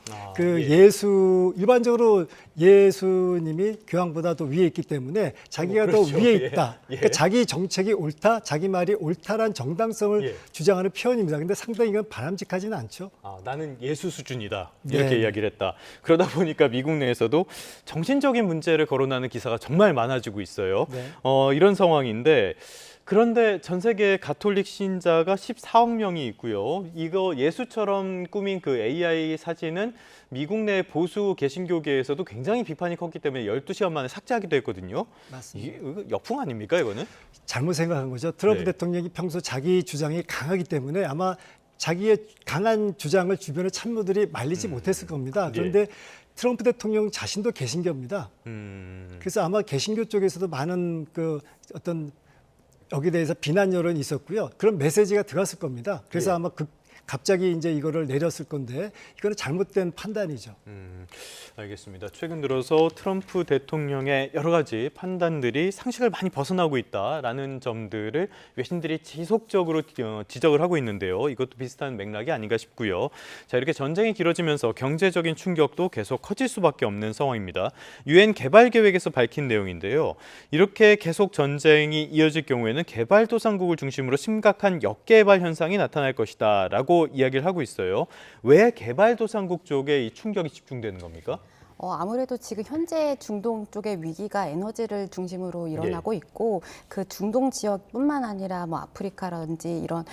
일반적으로 예수님이 교황보다 더 위에 있기 때문에 자기가 더 위에 있다. 그러니까 자기 정책이 옳다, 자기 말이 옳다란 정당성을 주장하는 표현입니다. 근데 상당히 이건 바람직하지는 않죠. 나는 예수 수준이다. 이렇게 이야기를 했다. 그러다 보니까 미국 내에서도 정신적인 문제를 거론하는 기사가 정말 많아지고 있어요. 이런 상황인데 그런데 전 세계 가톨릭 신자가 14억 명이 있고요. 이거 예수처럼 꾸민 그 AI 사진은 미국 내 보수 개신교계에서도 굉장히 비판이 컸기 때문에 12시간 만에 삭제하기도 했거든요. 맞습니다. 이게 역풍 아닙니까, 이거는? 잘못 생각한 거죠. 트럼프 대통령이 평소 자기 주장이 강하기 때문에 아마 자기의 강한 주장을 주변의 참모들이 말리지 못했을 겁니다. 그런데 트럼프 대통령 자신도 개신교입니다. 그래서 아마 개신교 쪽에서도 많은 그 어떤 여기에 대해서 비난 여론이 있었고요. 그런 메시지가 들어갔을 겁니다. 그래서 예. 아마 갑자기 이제 이거를 내렸을 건데 이거는 잘못된 판단이죠. 알겠습니다. 최근 들어서 트럼프 대통령의 여러 가지 판단들이 상식을 많이 벗어나고 있다라는 점들을 외신들이 지속적으로 지적을 하고 있는데요. 이것도 비슷한 맥락이 아닌가 싶고요. 자, 이렇게 전쟁이 길어지면서 경제적인 충격도 계속 커질 수밖에 없는 상황입니다. 유엔 개발 계획에서 밝힌 내용인데요. 이렇게 계속 전쟁이 이어질 경우에는 개발도상국을 중심으로 심각한 역개발 현상이 나타날 것이다라고 이야기를 하고 있어요. 왜 개발도상국 쪽에 이 충격이 집중되는 겁니까? 아무래도 지금 현재 중동 쪽의 위기가 에너지를 중심으로 일어나고 있고 그 중동 지역뿐만 아니라 뭐 아프리카라든지 이런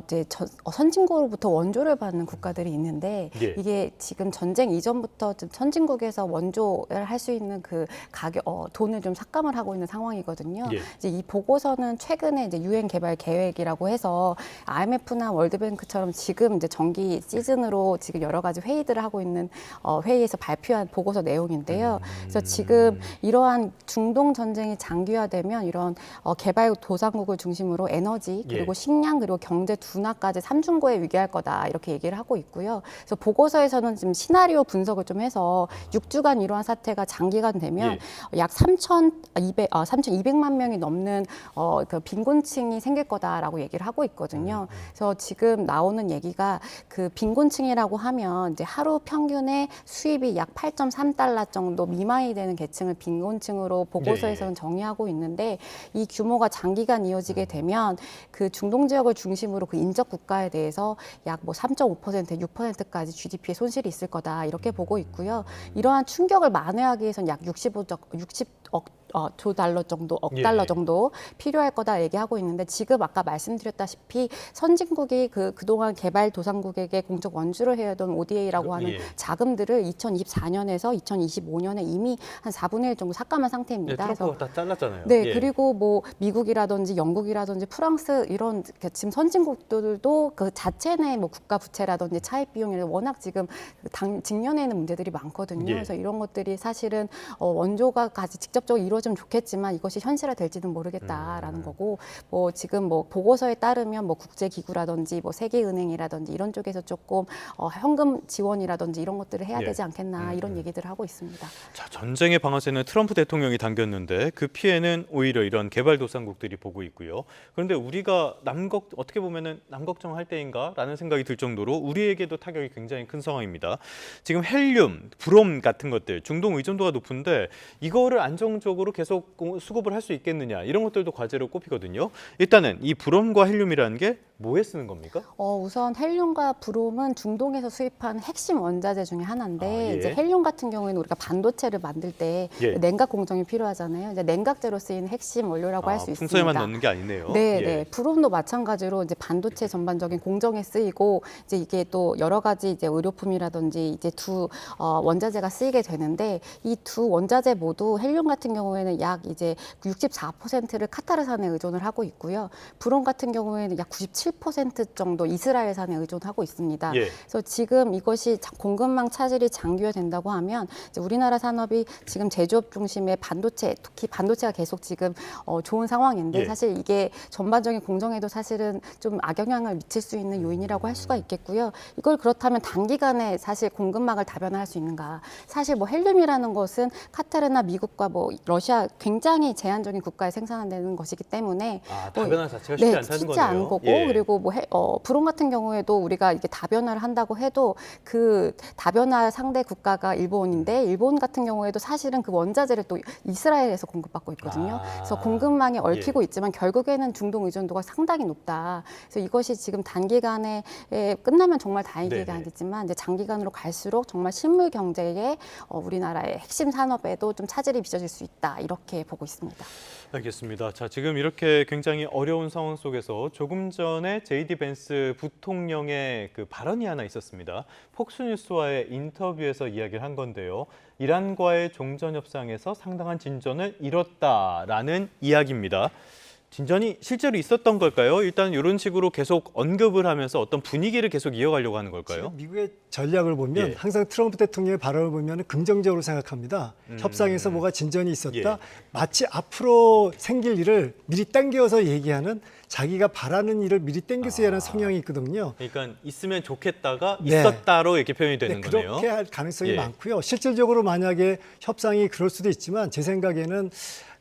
이제 선진국으로부터 원조를 받는 국가들이 있는데 이게 지금 전쟁 이전부터 좀 선진국에서 원조를 할 수 있는 그 가격 돈을 좀 삭감을 하고 있는 상황이거든요. 이제 이 보고서는 최근에 이제 유엔 개발 계획이라고 해서 IMF나 월드뱅크처럼 지금 이제 정기 시즌으로 지금 여러 가지 회의들을 하고 있는 회의에서 발표한 보고서 내용인데요. 그래서 지금 이러한 중동 전쟁이 장기화되면 이런 개발도상국을 중심으로 에너지 그리고 식량 그리고 경제 둔화까지 삼중고에 위기할 거다 이렇게 얘기를 하고 있고요. 그래서 보고서에서는 지금 시나리오 분석을 좀 해서 6주간 이러한 사태가 장기간 되면 약 3,200만 명이 넘는 그 빈곤층이 생길 거다라고 얘기를 하고 있거든요. 그래서 지금 나오는 얘기가 그 빈곤층이라고 하면 이제 하루 평균의 수입이 약 8.3달러 정도 미만이 되는 계층을 빈곤층으로 보고서에서는 정의하고 있는데 이 규모가 장기간 이어지게 되면 그 중동 지역을 중심으로 그 인접 국가에 대해서 약 뭐 3.5%, 6%까지 GDP에 손실이 있을 거다 이렇게 보고 있고요. 이러한 충격을 만회하기 위해서는 약 60억 조 달러 정도, 억 달러 정도 필요할 거다 얘기하고 있는데 지금 아까 말씀드렸다시피 선진국이 그동안 개발도상국에게 공적 원주를 해야던 ODA라고 하는 자금들을 2024년에서 2025년에 이미 한 4분의 1 정도 삭감한 상태입니다. 트럼프가 다 잘랐잖아요. 그리고 뭐 미국이라든지 영국이라든지 프랑스 이런 지금 선진국들도 그 자체 내 뭐 국가 부채라든지 차입 비용이 워낙 지금 직면해 있는 문제들이 많거든요. 그래서 이런 것들이 사실은 원조가 같이 직접적으로 이루어지면 좋겠지만 이것이 현실화될지는 모르겠다라는 거고 뭐 지금 뭐 보고서에 따르면 뭐 국제기구라든지 뭐 세계은행이라든지 이런 쪽에서 조금 현금 지원이라든지 이런 것들을 해야 되지 않겠나 이런 얘기들을 하고 있습니다. 자, 전쟁의 방아쇠는 트럼프 대통령이 당겼는데 그 피해는 오히려 이런 개발도상국들이 보고 있고요. 그런데 우리가 어떻게 보면은 남 걱정할 때인가라는 생각이 들 정도로 우리에게도 타격이 굉장히 큰 상황입니다. 지금 헬륨, 브롬 같은 것들 중동 의존도가 높은데 이거를 안정적으로 계속 수급을 할 수 있겠느냐 이런 것들도 과제로 꼽히거든요. 일단은 이 브롬과 헬륨이라는 게 뭐에 쓰는 겁니까? 우선 헬륨과 브롬은 중동에서 수입한 핵심 원자재 중에 하나인데 이제 헬륨 같은 경우에는 우리가 반도체를 만들 때 냉각 공정이 필요하잖아요. 이제 냉각재로 쓰이는 핵심 원료라고 할 수 있습니다. 풍선에만 넣는 게 아니네요. 네. 브롬도 마찬가지로 이제 반도체 전반적인 공정에 쓰이고 이제 이게 또 여러 가지 이제 의료품이라든지 이제 두 원자재가 쓰이게 되는데 이 두 원자재 모두 헬륨 같은 경우에는 약 이제 64%를 카타르산에 의존을 하고 있고요. 브롬 같은 경우에는 약 97% 정도 이스라엘산에 의존하고 있습니다. 그래서 지금 이것이 공급망 차질이 장기화된다고 하면 이제 우리나라 산업이 지금 제조업 중심의 반도체, 특히 반도체가 계속 지금 좋은 상황인데 사실 이게 전반적인 공정에도 사실은 좀 악영향을 미칠 수 있는 요인이라고 할 수가 있겠고요. 이걸 그렇다면 단기간에 사실 공급망을 다변화할 수 있는가? 사실 뭐 헬륨이라는 것은 카타르나 미국과 뭐 러시아 굉장히 제한적인 국가에 생산되는 것이기 때문에 다변화 자체가 쉽지 않다는 쉽지 거네요. 않은 거고 그리고 뭐 브롬 같은 경우에도 우리가 이게 다변화를 한다고 해도 그 다변화 상대 국가가 일본인데 일본 같은 경우에도 사실은 그 원자재를 또 이스라엘에서 공급받고 있거든요. 그래서 공급망에 얽히고 있지만 결국에는 중동 의존도가 상당히 높다. 그래서 이것이 지금 단기간에 끝나면 정말 다행이겠지만 이제 장기간으로 갈수록 정말 실물 경제에 우리나라의 핵심 산업에도 좀 차질이 빚어질 수 있다. 이렇게 보고 있습니다. 알겠습니다. 자, 지금 이렇게 굉장히 어려운 상황 속에서 조금 전에 JD 벤스 부통령의 그 발언이 하나 있었습니다. 폭스뉴스와의 인터뷰에서 이야기를 한 건데요. 이란과의 종전 협상에서 상당한 진전을 이뤘다라는 이야기입니다. 진전이 실제로 있었던 걸까요? 일단 이런 식으로 계속 언급을 하면서 어떤 분위기를 계속 이어가려고 하는 걸까요? 지금 미국의 전략을 보면 예. 항상 트럼프 대통령의 발언을 보면 긍정적으로 생각합니다. 협상에서 뭐가 진전이 있었다. 예. 마치 앞으로 생길 일을 미리 당겨서 얘기하는 자기가 바라는 일을 미리 당겨서 얘기하는 성향이 있거든요. 그러니까 있으면 좋겠다가 네. 있었다로 이렇게 표현이 되는 네, 거네요. 그렇게 할 가능성이 예. 많고요. 실질적으로 만약에 협상이 그럴 수도 있지만 제 생각에는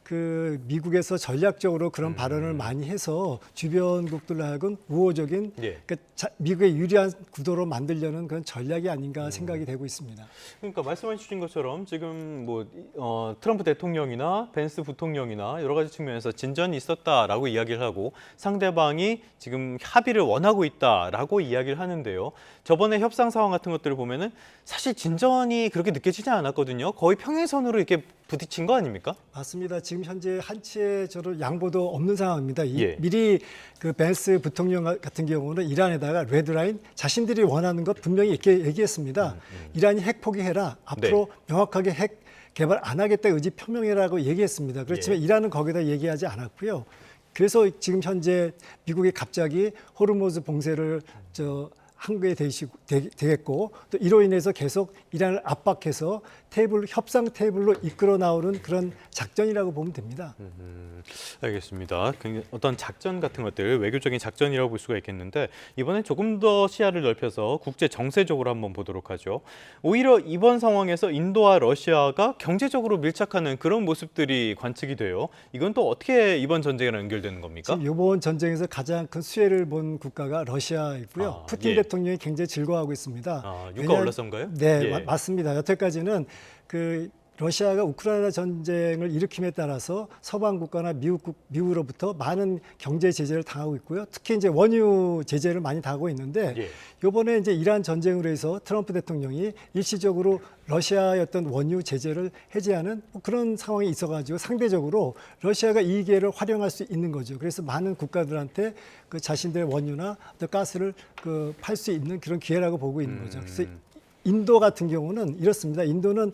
그 미국에서 전략적으로 그런 발언을 많이 해서 주변국들로 하여금 우호적인 예. 그러니까 미국의 유리한 구도로 만들려는 그런 전략이 아닌가 생각이 되고 있습니다. 그러니까 말씀해 주신 것처럼 지금 뭐 트럼프 대통령이나 벤스 부통령이나 여러 가지 측면에서 진전이 있었다라고 이야기를 하고 상대방이 지금 합의를 원하고 있다라고 이야기를 하는데요. 저번에 협상 상황 같은 것들을 보면은 사실 진전이 그렇게 느껴지지 않았거든요. 거의 평행선으로 이렇게 부딪힌 거 아닙니까? 맞습니다. 지금 현재 한치의 저런 양보도 없는 상황입니다. 예. 미리 그 벤스 부통령 같은 경우는 이란에다가 레드라인 자신들이 원하는 것 분명히 이렇게 얘기했습니다. 이란이 핵 포기해라. 앞으로 명확하게 핵 개발 안 하겠다 의지 표명해라고 얘기했습니다. 그렇지만 예. 이란은 거기다 얘기하지 않았고요. 그래서 지금 현재 미국이 갑자기 호르무즈 봉쇄를 한국에 되겠고 또 이로 인해서 계속 이란을 압박해서 협상 테이블로 이끌어 나오는 그런 작전이라고 보면 됩니다. 알겠습니다. 굉장히 어떤 작전 같은 것들, 외교적인 작전이라고 볼 수가 있겠는데 이번엔 조금 더 시야를 넓혀서 국제 정세적으로 한번 보도록 하죠. 오히려 이번 상황에서 인도와 러시아가 경제적으로 밀착하는 그런 모습들이 관측이 돼요. 이건 또 어떻게 이번 전쟁이랑 연결되는 겁니까? 지금 이번 전쟁에서 가장 큰 수혜를 본 국가가 러시아이고요. 푸틴 예. 대통령이 굉장히 즐거워하고 있습니다. 유가 올라서인가요? 네, 예. 맞습니다. 여태까지는 그 러시아가 우크라이나 전쟁을 일으킴에 따라서 서방 국가나 미국으로부터 많은 경제 제재를 당하고 있고요. 특히 이제 원유 제재를 많이 당하고 있는데 예. 이번에 이제 이란 전쟁으로 해서 트럼프 대통령이 일시적으로 러시아의 어떤 원유 제재를 해제하는 그런 상황이 있어가지고 상대적으로 러시아가 이 기회를 활용할 수 있는 거죠. 그래서 많은 국가들한테 그 자신들의 원유나 또 가스를 팔 수 있는 그런 기회라고 보고 있는 거죠. 그래서 인도 같은 경우는 이렇습니다. 인도는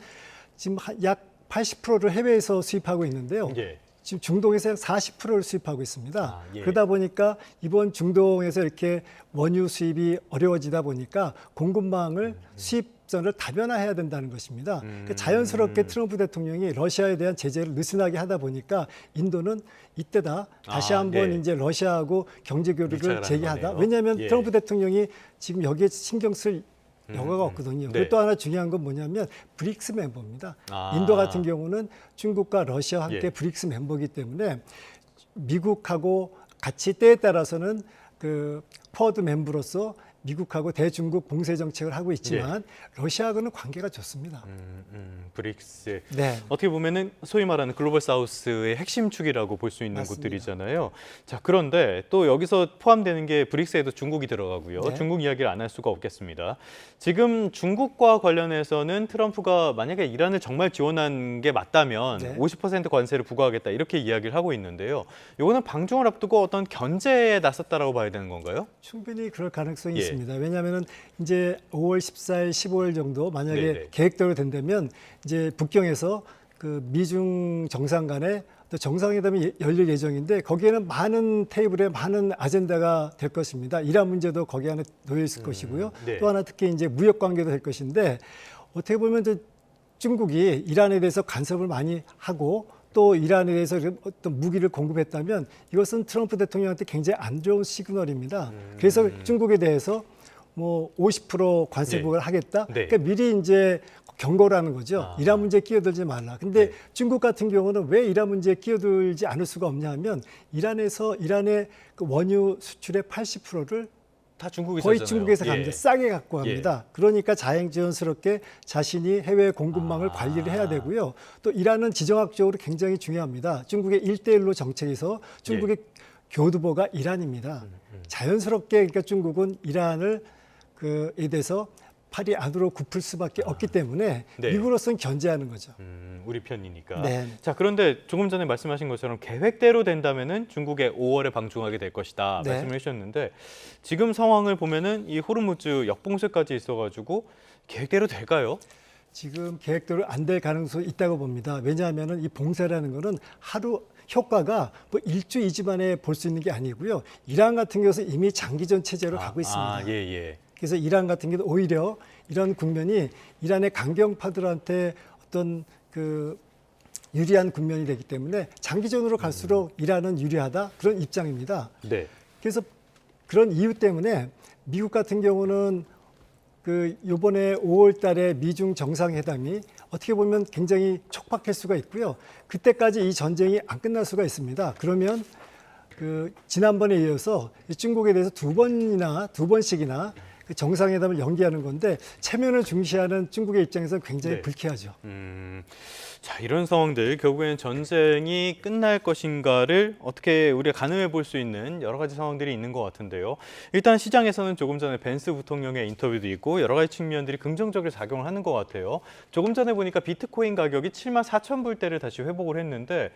지금 약 80%를 해외에서 수입하고 있는데요. 예. 지금 중동에서 40%를 수입하고 있습니다. 예. 그러다 보니까 이번 중동에서 이렇게 원유 수입이 어려워지다 보니까 공급망을 수입선을 다변화해야 된다는 것입니다. 그러니까 자연스럽게 트럼프 대통령이 러시아에 대한 제재를 느슨하게 하다 보니까 인도는 이때다 다시 한번 네. 이제 러시아하고 경제 교류를 밀착을 재개하다. 하는 거네요. 왜냐하면 예. 트럼프 대통령이 지금 여기에 신경 쓸 여가가 없거든요. 네. 그리고 또 하나 중요한 건 뭐냐면 브릭스 멤버입니다. 인도 같은 경우는 중국과 러시아와 함께 예. 브릭스 멤버이기 때문에 미국하고 같이 때에 따라서는 그 쿼드 멤버로서 미국하고 대중국 봉쇄 정책을 하고 있지만 러시아하고는 관계가 좋습니다. 브릭스. 네. 어떻게 보면은 소위 말하는 글로벌 사우스의 핵심 축이라고 볼 수 있는 맞습니다. 곳들이잖아요. 자, 그런데 또 여기서 포함되는 게 브릭스에도 중국이 들어가고요. 네. 중국 이야기를 안 할 수가 없겠습니다. 지금 중국과 관련해서는 트럼프가 만약에 이란을 정말 지원한 게 맞다면 네. 50% 관세를 부과하겠다 이렇게 이야기를 하고 있는데요. 이거는 방중을 앞두고 어떤 견제에 나섰다라고 봐야 되는 건가요? 충분히 그럴 가능성이 예. 있습니다. 왜냐하면 이제 5월 14일, 15일 정도 만약에 네네. 계획대로 된다면 이제 북경에서 그 미중 정상 간에 또 정상회담이 열릴 예정인데 거기에는 많은 테이블에 많은 아젠다가 될 것입니다. 이란 문제도 거기 안에 놓여 있을 것이고요. 네. 또 하나 특히 이제 무역 관계도 될 것인데 어떻게 보면 이제 중국이 이란에 대해서 간섭을 많이 하고 또 이란에 대해서 어떤 무기를 공급했다면 이것은 트럼프 대통령한테 굉장히 안 좋은 시그널입니다. 그래서 중국에 대해서 뭐 50% 관세 네. 부과를 하겠다. 네. 그러니까 미리 이제 경고라는 거죠. 이란 문제에 끼어들지 말라. 근데 네. 중국 같은 경우는 왜 이란 문제에 끼어들지 않을 수가 없냐 하면 이란의 그 원유 수출의 80%를 다 중국이 거의 사잖아요. 중국에서 갑니다. 싸게 갖고 갑니다. 그러니까 자연스럽게 자신이 해외 공급망을 관리를 해야 되고요. 또 이란은 지정학적으로 굉장히 중요합니다. 중국의 1대1로 정책에서 중국의 교두보가 이란입니다. 자연스럽게 그러니까 중국은 이란을 에 대해서 팔이 안으로 굽힐 수밖에 없기 때문에 네. 미국으로서는 견제하는 거죠. 우리 편이니까. 네. 자, 그런데 조금 전에 말씀하신 것처럼 계획대로 된다면은 중국에 5월에 방중하게 될 것이다 네. 말씀을 해주셨는데 지금 상황을 보면은 이 호르무즈 역봉쇄까지 있어가지고 계획대로 될까요? 지금 계획대로 안 될 가능성이 있다고 봅니다. 왜냐하면 이 봉쇄라는 거는 하루 효과가 뭐 1주, 2주 만에 볼 수 있는 게 아니고요. 이란 같은 경우는 이미 장기전 체제로 가고 있습니다. 예. 그래서 이란 같은 경우는 오히려 이런 국면이 이란의 강경파들한테 어떤 그 유리한 국면이 되기 때문에 장기전으로 갈수록 이란은 유리하다 그런 입장입니다. 네. 그래서 그런 이유 때문에 미국 같은 경우는 그 이번에 5월 달에 미중 정상회담이 어떻게 보면 굉장히 촉박할 수가 있고요. 그때까지 이 전쟁이 안 끝날 수가 있습니다. 그러면 그 지난번에 이어서 중국에 대해서 두 번씩이나 그 정상회담을 연기하는 건데 체면을 중시하는 중국의 입장에서 굉장히 네. 불쾌하죠. 자, 이런 상황들 결국에는 전쟁이 끝날 것인가를 어떻게 우리가 가늠해 볼 수 있는 여러 가지 상황들이 있는 것 같은데요. 일단 시장에서는 조금 전에 벤스 부통령의 인터뷰도 있고 여러 가지 측면들이 긍정적으로 작용을 하는 것 같아요. 조금 전에 보니까 비트코인 가격이 74,000불대를 다시 회복을 했는데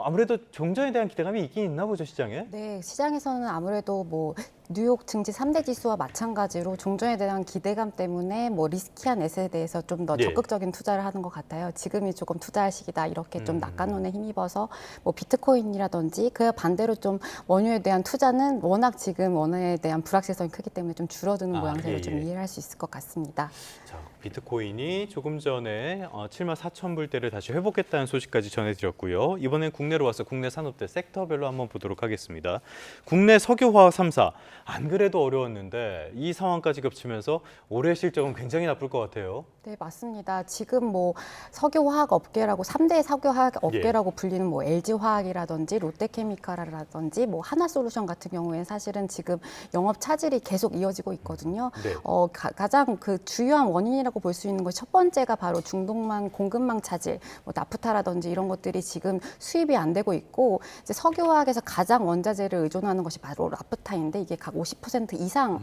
아무래도 종전에 대한 기대감이 있긴 있나 보죠, 시장에? 네, 시장에서는 아무래도 뭐 뉴욕 증시 3대 지수와 마찬가지로 종전에 대한 기대감 때문에 뭐 리스키한 에셋에 대해서 좀 더 예. 적극적인 투자를 하는 것 같아요. 지금이 조금 투자할 시기다 이렇게 좀 낙관론에 힘입어서 뭐 비트코인이라든지 그 반대로 좀 원유에 대한 투자는 워낙 지금 원화에 대한 불확실성이 크기 때문에 좀 줄어드는 모양새로 좀 이해를 할 수 있을 것 같습니다. 자, 비트코인이 조금 전에 74,000불대를 다시 회복했다는 소식까지 전해드렸고요. 이번엔 국내로 와서 국내 산업들 섹터별로 한번 보도록 하겠습니다. 국내 석유화학 3사 안 그래도 어려웠는데 이 상황까지 겹치면서 올해 실적은 굉장히 나쁠 것 같아요. 네, 맞습니다. 지금 뭐 석유화학 업계라고 3대 석유화학 업계라고 불리는 뭐 LG화학이라든지 롯데케미칼이라든지 뭐 하나솔루션 같은 경우에는 사실은 지금 영업 차질이 계속 이어지고 있거든요. 네. 가장 그 주요한 원인이라고 볼 수 있는 것이 첫 번째가 바로 중동망 공급망 차질, 뭐 나프타라든지 이런 것들이 지금 수입이 안 되고 있고 이제 석유화학에서 가장 원자재를 의존하는 것이 바로 나프타인데 이게 각 50% 이상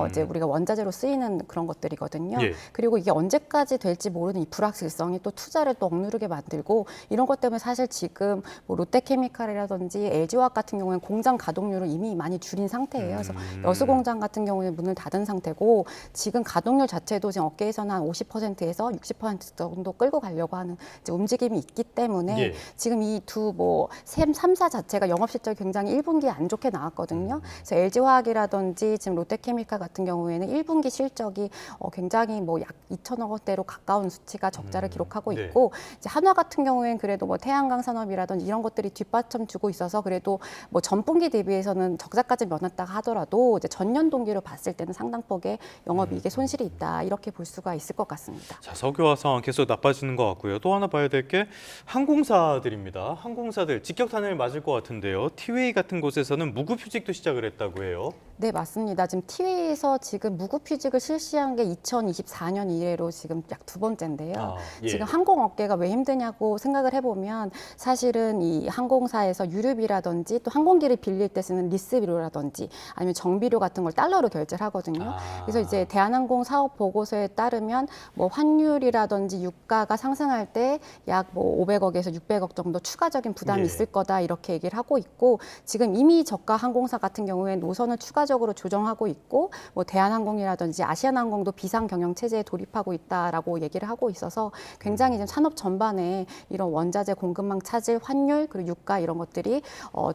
이제 우리가 원자재로 쓰이는 그런 것들이거든요. 예. 그리고 이게 언제까지 될지 모르는 이 불확실성이 또 투자를 또 억누르게 만들고 이런 것 때문에 사실 지금 뭐 롯데케미칼이라든지 LG화학 같은 경우에는 공장 가동률을 이미 많이 줄인 상태예요. 그래서 여수 공장 같은 경우에 문을 닫은 상태고 지금 가동률 자체도 지금 업계에서는 한 50%에서 60% 정도 끌고 가려고 하는 이제 움직임이 있기 때문에 예. 지금 이 두 뭐 3사 자체가 영업 실적이 굉장히 1분기에 안 좋게 나왔거든요. 그래서 LG화학이라든지 지금 롯데케미칼 같은 경우에는 1분기 실적이 굉장히 뭐 약 2천억 원대로 가까운 수치가 적자를 기록하고 네. 있고 이제 한화 같은 경우에는 그래도 뭐 태양광 산업이라든지 이런 것들이 뒷받침 주고 있어서 그래도 뭐 전분기 대비해서는 적자까지 면했다 하더라도 이제 전년 동기로 봤을 때는 상당폭의 영업이익에 손실이 있다 이렇게 볼 수가 있을 것 같습니다. 자, 석유화 상황 계속 나빠지는 것 같고요. 또 하나 봐야 될 게 항공사들입니다. 항공사들 직격탄을 맞을 것 같은데요. 티웨이 같은 곳에서는 무급휴직도 시작을 했다고 해요. 네, 맞습니다. 지금 티웨이에서 지금 무급휴직을 실시한 게 2024년 이래로 지금 약 두 번째인데요. 예. 지금 항공업계가 왜 힘드냐고 생각을 해보면 사실은 이 항공사에서 유류비라든지 또 항공기를 빌릴 때 쓰는 리스비료라든지 아니면 정비료 같은 걸 달러로 결제를 하거든요. 그래서 이제 대한항공 사업 보고서에 따르면 뭐 환율이라든지 유가가 상승할 때 약 뭐 500억에서 600억 정도 추가적인 부담이 예. 있을 거다 이렇게 얘기를 하고 있고 지금 이미 저가 항공사 같은 경우에 노선을 추가적으로 조정하고 있고 뭐 대한항공이라든지 아시아나항공도 비상 경영 체제에 돌입하고 있다라고 얘기를 하고 있어서 굉장히 지금 산업 전반에 이런 원자재 공급망 차질, 환율 그리고 유가 이런 것들이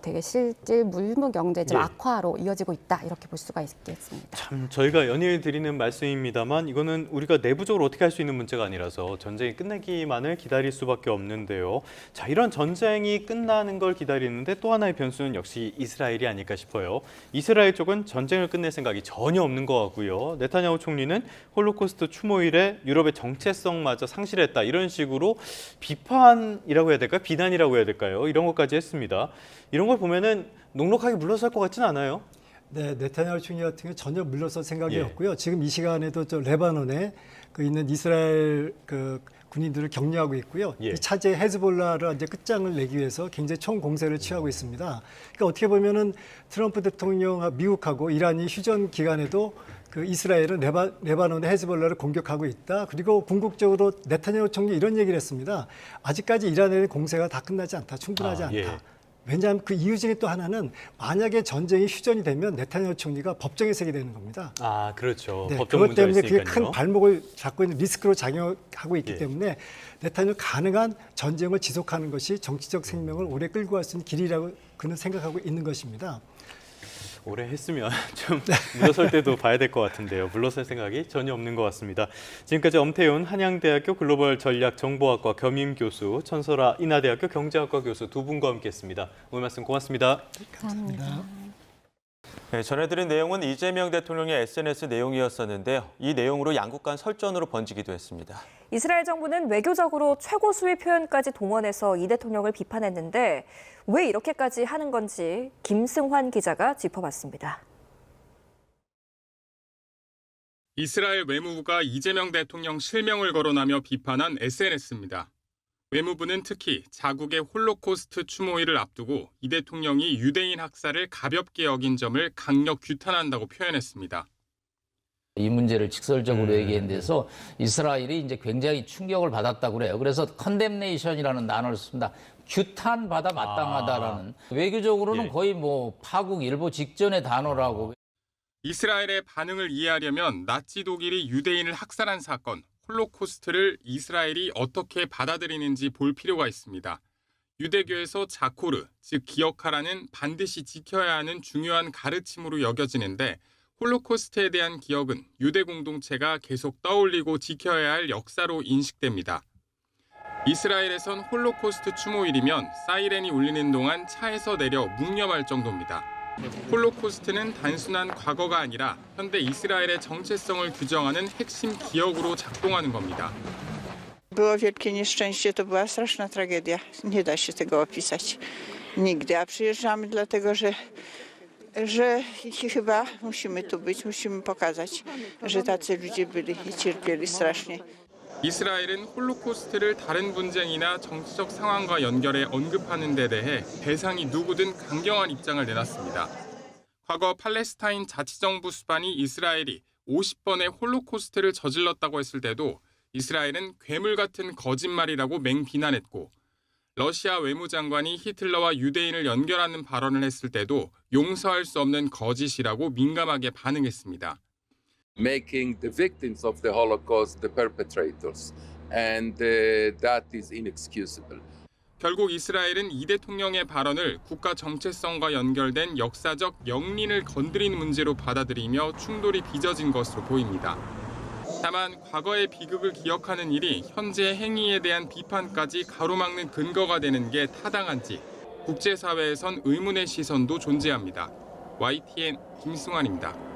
되게 실질 물무 경제 좀 예. 악화로 이어지고 있다 이렇게 볼 수가 있겠습니다. 참 저희가 연일 드리는 말씀입니다만 이거는 우리가 내부적으로 어떻게 할 수 있는 문제가 아니라서 전쟁이 끝나기만을 기다릴 수밖에 없는데요. 자, 이런 전쟁이 끝나는 걸 기다리는데 또 하나의 변수는 역시 이스라엘이 아닐까 싶어요. 이스라엘 쪽은 전쟁을 끝낼 생각이 전혀 없는 것 같고요. 네타냐후 총리는 홀로코스트 추모일에 유럽의 정체성마저 상실했다 이런 식으로 비판이라고 해야 될까요? 비난이라고 해야 될까요? 이런 것까지 했습니다. 이런 걸 보면은 녹록하게 물러설 것 같지는 않아요. 네, 네타냐후 총리 같은 경우 전혀 물러설 생각이 예. 없고요. 지금 이 시간에도 저 레바논에 그 있는 이스라엘 그 군인들을 격려하고 있고요. 예. 이 차제 헤즈볼라를 이제 끝장을 내기 위해서 굉장히 총공세를 취하고 있습니다. 그러니까 어떻게 보면은 트럼프 대통령 미국하고 이란이 휴전 기간에도 그 이스라엘은 레바논의 헤즈볼라를 공격하고 있다. 그리고 궁극적으로 네타냐후 총리 이런 얘기를 했습니다. 아직까지 이란의 공세가 다 끝나지 않다. 충분하지 않다. 예. 왜냐하면 그 이유 중에 또 하나는 만약에 전쟁이 휴전이 되면 네타냐후 총리가 법정에 서게 되는 겁니다. 아, 그렇죠. 네, 법정 그것 문제가 때문에 그게 있으니까요. 큰 발목을 잡고 있는 리스크로 작용하고 있기 예. 때문에 네타냐후 가능한 전쟁을 지속하는 것이 정치적 생명을 오래 끌고 갈 수 있는 길이라고 그는 생각하고 있는 것입니다. 오래 했으면 좀 물러설 때도 봐야 될 것 같은데요. 물러설 생각이 전혀 없는 것 같습니다. 지금까지 엄태훈 한양대학교 글로벌 전략정보학과 겸임교수, 천설아 인하대학교 경제학과 교수 두 분과 함께했습니다. 오늘 말씀 고맙습니다. 감사합니다. 네, 전해드린 내용은 이재명 대통령의 SNS 내용이었었는데요. 이 내용으로 양국 간 설전으로 번지기도 했습니다. 이스라엘 정부는 외교적으로 최고 수위 표현까지 동원해서 이 대통령을 비판했는데 왜 이렇게까지 하는 건지 김승환 기자가 짚어봤습니다. 이스라엘 외무부가 이재명 대통령 실명을 거론하며 비판한 SNS입니다. 외무부는 특히 자국의 홀로코스트 추모일을 앞두고 이 대통령이 유대인 학살을 가볍게 여긴 점을 강력 규탄한다고 표현했습니다. 이 문제를 직설적으로 얘기한 데서 이스라엘이 이제 굉장히 충격을 받았다고 그래요. 그래서 컨뎀네이션이라는 단어를 씁니다. 규탄받아 마땅하다라는. 외교적으로는 거의 뭐 파국 일보 직전의 단어라고. 이스라엘의 반응을 이해하려면 나치 독일이 유대인을 학살한 사건, 홀로코스트를 이스라엘이 어떻게 받아들이는지 볼 필요가 있습니다. 유대교에서 자코르, 즉 기억하라는 반드시 지켜야 하는 중요한 가르침으로 여겨지는데 홀로코스트에 대한 기억은 유대 공동체가 계속 떠올리고 지켜야 할 역사로 인식됩니다. 이스라엘에선 홀로코스트 추모일이면 사이렌이 울리는 동안 차에서 내려 묵념할 정도입니다. 홀로코스트는 단순한 과거가 아니라 현대 이스라엘의 정체성을 규정하는 핵심 기억으로 작동하는 겁니다. Było wielkie nieszczęście, to była straszna tragedia. Nie da się tego opisać nigdy. A przyjeżdżamy dlatego, że chyba musimy tu być, musimy pokazać, że tacy ludzie byli i cierpieli strasznie. 이스라엘은 홀로코스트를 다른 분쟁이나 정치적 상황과 연결해 언급하는 데 대해 대상이 누구든 강경한 입장을 내놨습니다. 과거 팔레스타인 자치정부 수반이 이스라엘이 50번의 홀로코스트를 저질렀다고 했을 때도 이스라엘은 괴물 같은 거짓말이라고 맹비난했고 러시아 외무장관이 히틀러와 유대인을 연결하는 발언을 했을 때도 용서할 수 없는 거짓이라고 민감하게 반응했습니다. Making the victims of the Holocaust the perpetrators, and that is inexcusable. 결국 이스라엘은 이 대통령의 발언을 국가 정체성과 연결된 역사적 영린을 건드린 문제로 받아들이며 충돌이 빚어진 것으로 보입니다. 다만 과거의 비극을 기억하는 일이 현재의 행위에 대한 비판까지 가로막는 근거가 되는 게 타당한지 국제사회에선 의문의 시선도 존재합니다. YTN 김승환입니다.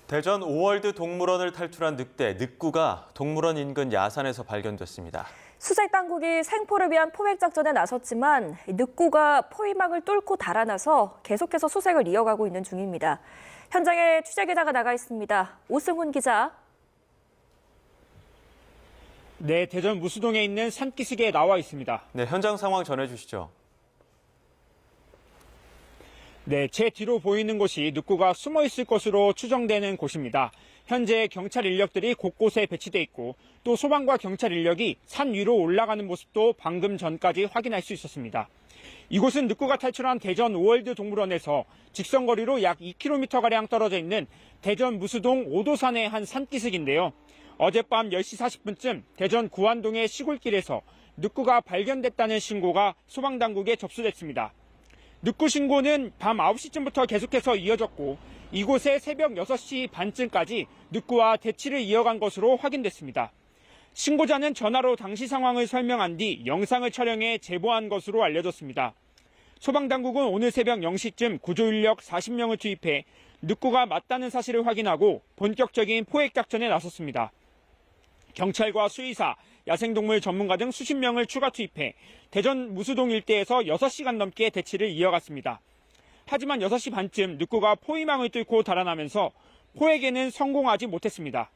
대전 5월드 동물원을 탈출한 늑대, 늑구가 동물원 인근 야산에서 발견됐습니다. 수색 당국이 생포를 위한 포획 작전에 나섰지만 늑구가 포위망을 뚫고 달아나서 계속해서 수색을 이어가고 있는 중입니다. 현장에 취재기자가 나가 있습니다. 오승훈 기자. 네, 대전 무수동에 있는 산기슭에 나와 있습니다. 네, 현장 상황 전해주시죠. 네, 제 뒤로 보이는 곳이 늑구가 숨어 있을 것으로 추정되는 곳입니다. 현재 경찰 인력들이 곳곳에 배치돼 있고 또 소방과 경찰 인력이 산 위로 올라가는 모습도 방금 전까지 확인할 수 있었습니다. 이곳은 늑구가 탈출한 대전 5월드 동물원에서 직선거리로 약 2km가량 떨어져 있는 대전 무수동 오도산의 한 산기슭인데요. 어젯밤 10시 40분쯤 대전 구안동의 시골길에서 늑구가 발견됐다는 신고가 소방당국에 접수됐습니다. 늑구 신고는 밤 9시쯤부터 계속해서 이어졌고 이곳에 새벽 6시 반쯤까지 늑구와 대치를 이어간 것으로 확인됐습니다. 신고자는 전화로 당시 상황을 설명한 뒤 영상을 촬영해 제보한 것으로 알려졌습니다. 소방당국은 오늘 새벽 0시쯤 구조인력 40명을 투입해 늑구가 맞다는 사실을 확인하고 본격적인 포획 작전에 나섰습니다. 경찰과 수의사, 야생동물 전문가 등 수십 명을 추가 투입해 대전 무수동 일대에서 6시간 넘게 대치를 이어갔습니다. 하지만 6시 반쯤 늑구가 포위망을 뚫고 달아나면서 포획에는 성공하지 못했습니다.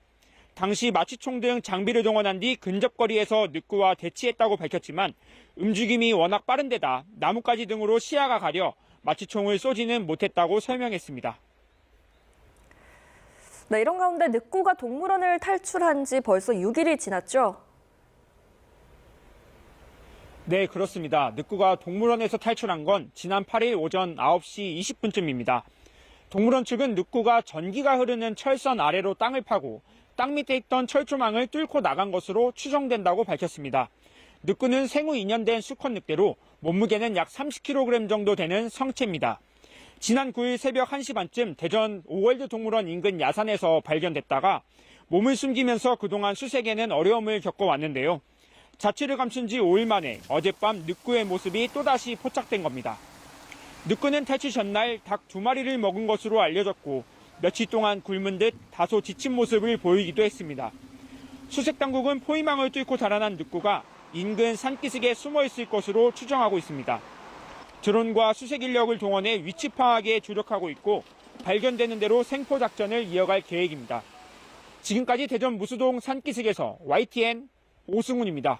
당시 마취총 등 장비를 동원한 뒤 근접거리에서 늑구와 대치했다고 밝혔지만 움직임이 워낙 빠른 데다 나뭇가지 등으로 시야가 가려 마취총을 쏘지는 못했다고 설명했습니다. 네, 이런 가운데 늑구가 동물원을 탈출한 지 벌써 6일이 지났죠? 네, 그렇습니다. 늑구가 동물원에서 탈출한 건 지난 8일 오전 9시 20분쯤입니다. 동물원 측은 늑구가 전기가 흐르는 철선 아래로 땅을 파고 땅 밑에 있던 철조망을 뚫고 나간 것으로 추정된다고 밝혔습니다. 늑구는 생후 2년 된 수컷 늑대로 몸무게는 약 30kg 정도 되는 성체입니다. 지난 9일 새벽 1시 반쯤 대전 오월드 동물원 인근 야산에서 발견됐다가 몸을 숨기면서 그동안 수색에는 어려움을 겪어왔는데요. 자취를 감춘 지 5일 만에 어젯밤 늑구의 모습이 또다시 포착된 겁니다. 늑구는 탈출 전날 닭 2마리를 먹은 것으로 알려졌고 며칠 동안 굶은 듯 다소 지친 모습을 보이기도 했습니다. 수색당국은 포위망을 뚫고 달아난 늑구가 인근 산기슭에 숨어 있을 것으로 추정하고 있습니다. 드론과 수색 인력을 동원해 위치 파악에 주력하고 있고 발견되는 대로 생포 작전을 이어갈 계획입니다. 지금까지 대전 무수동 산기슭에서 YTN 오승훈입니다.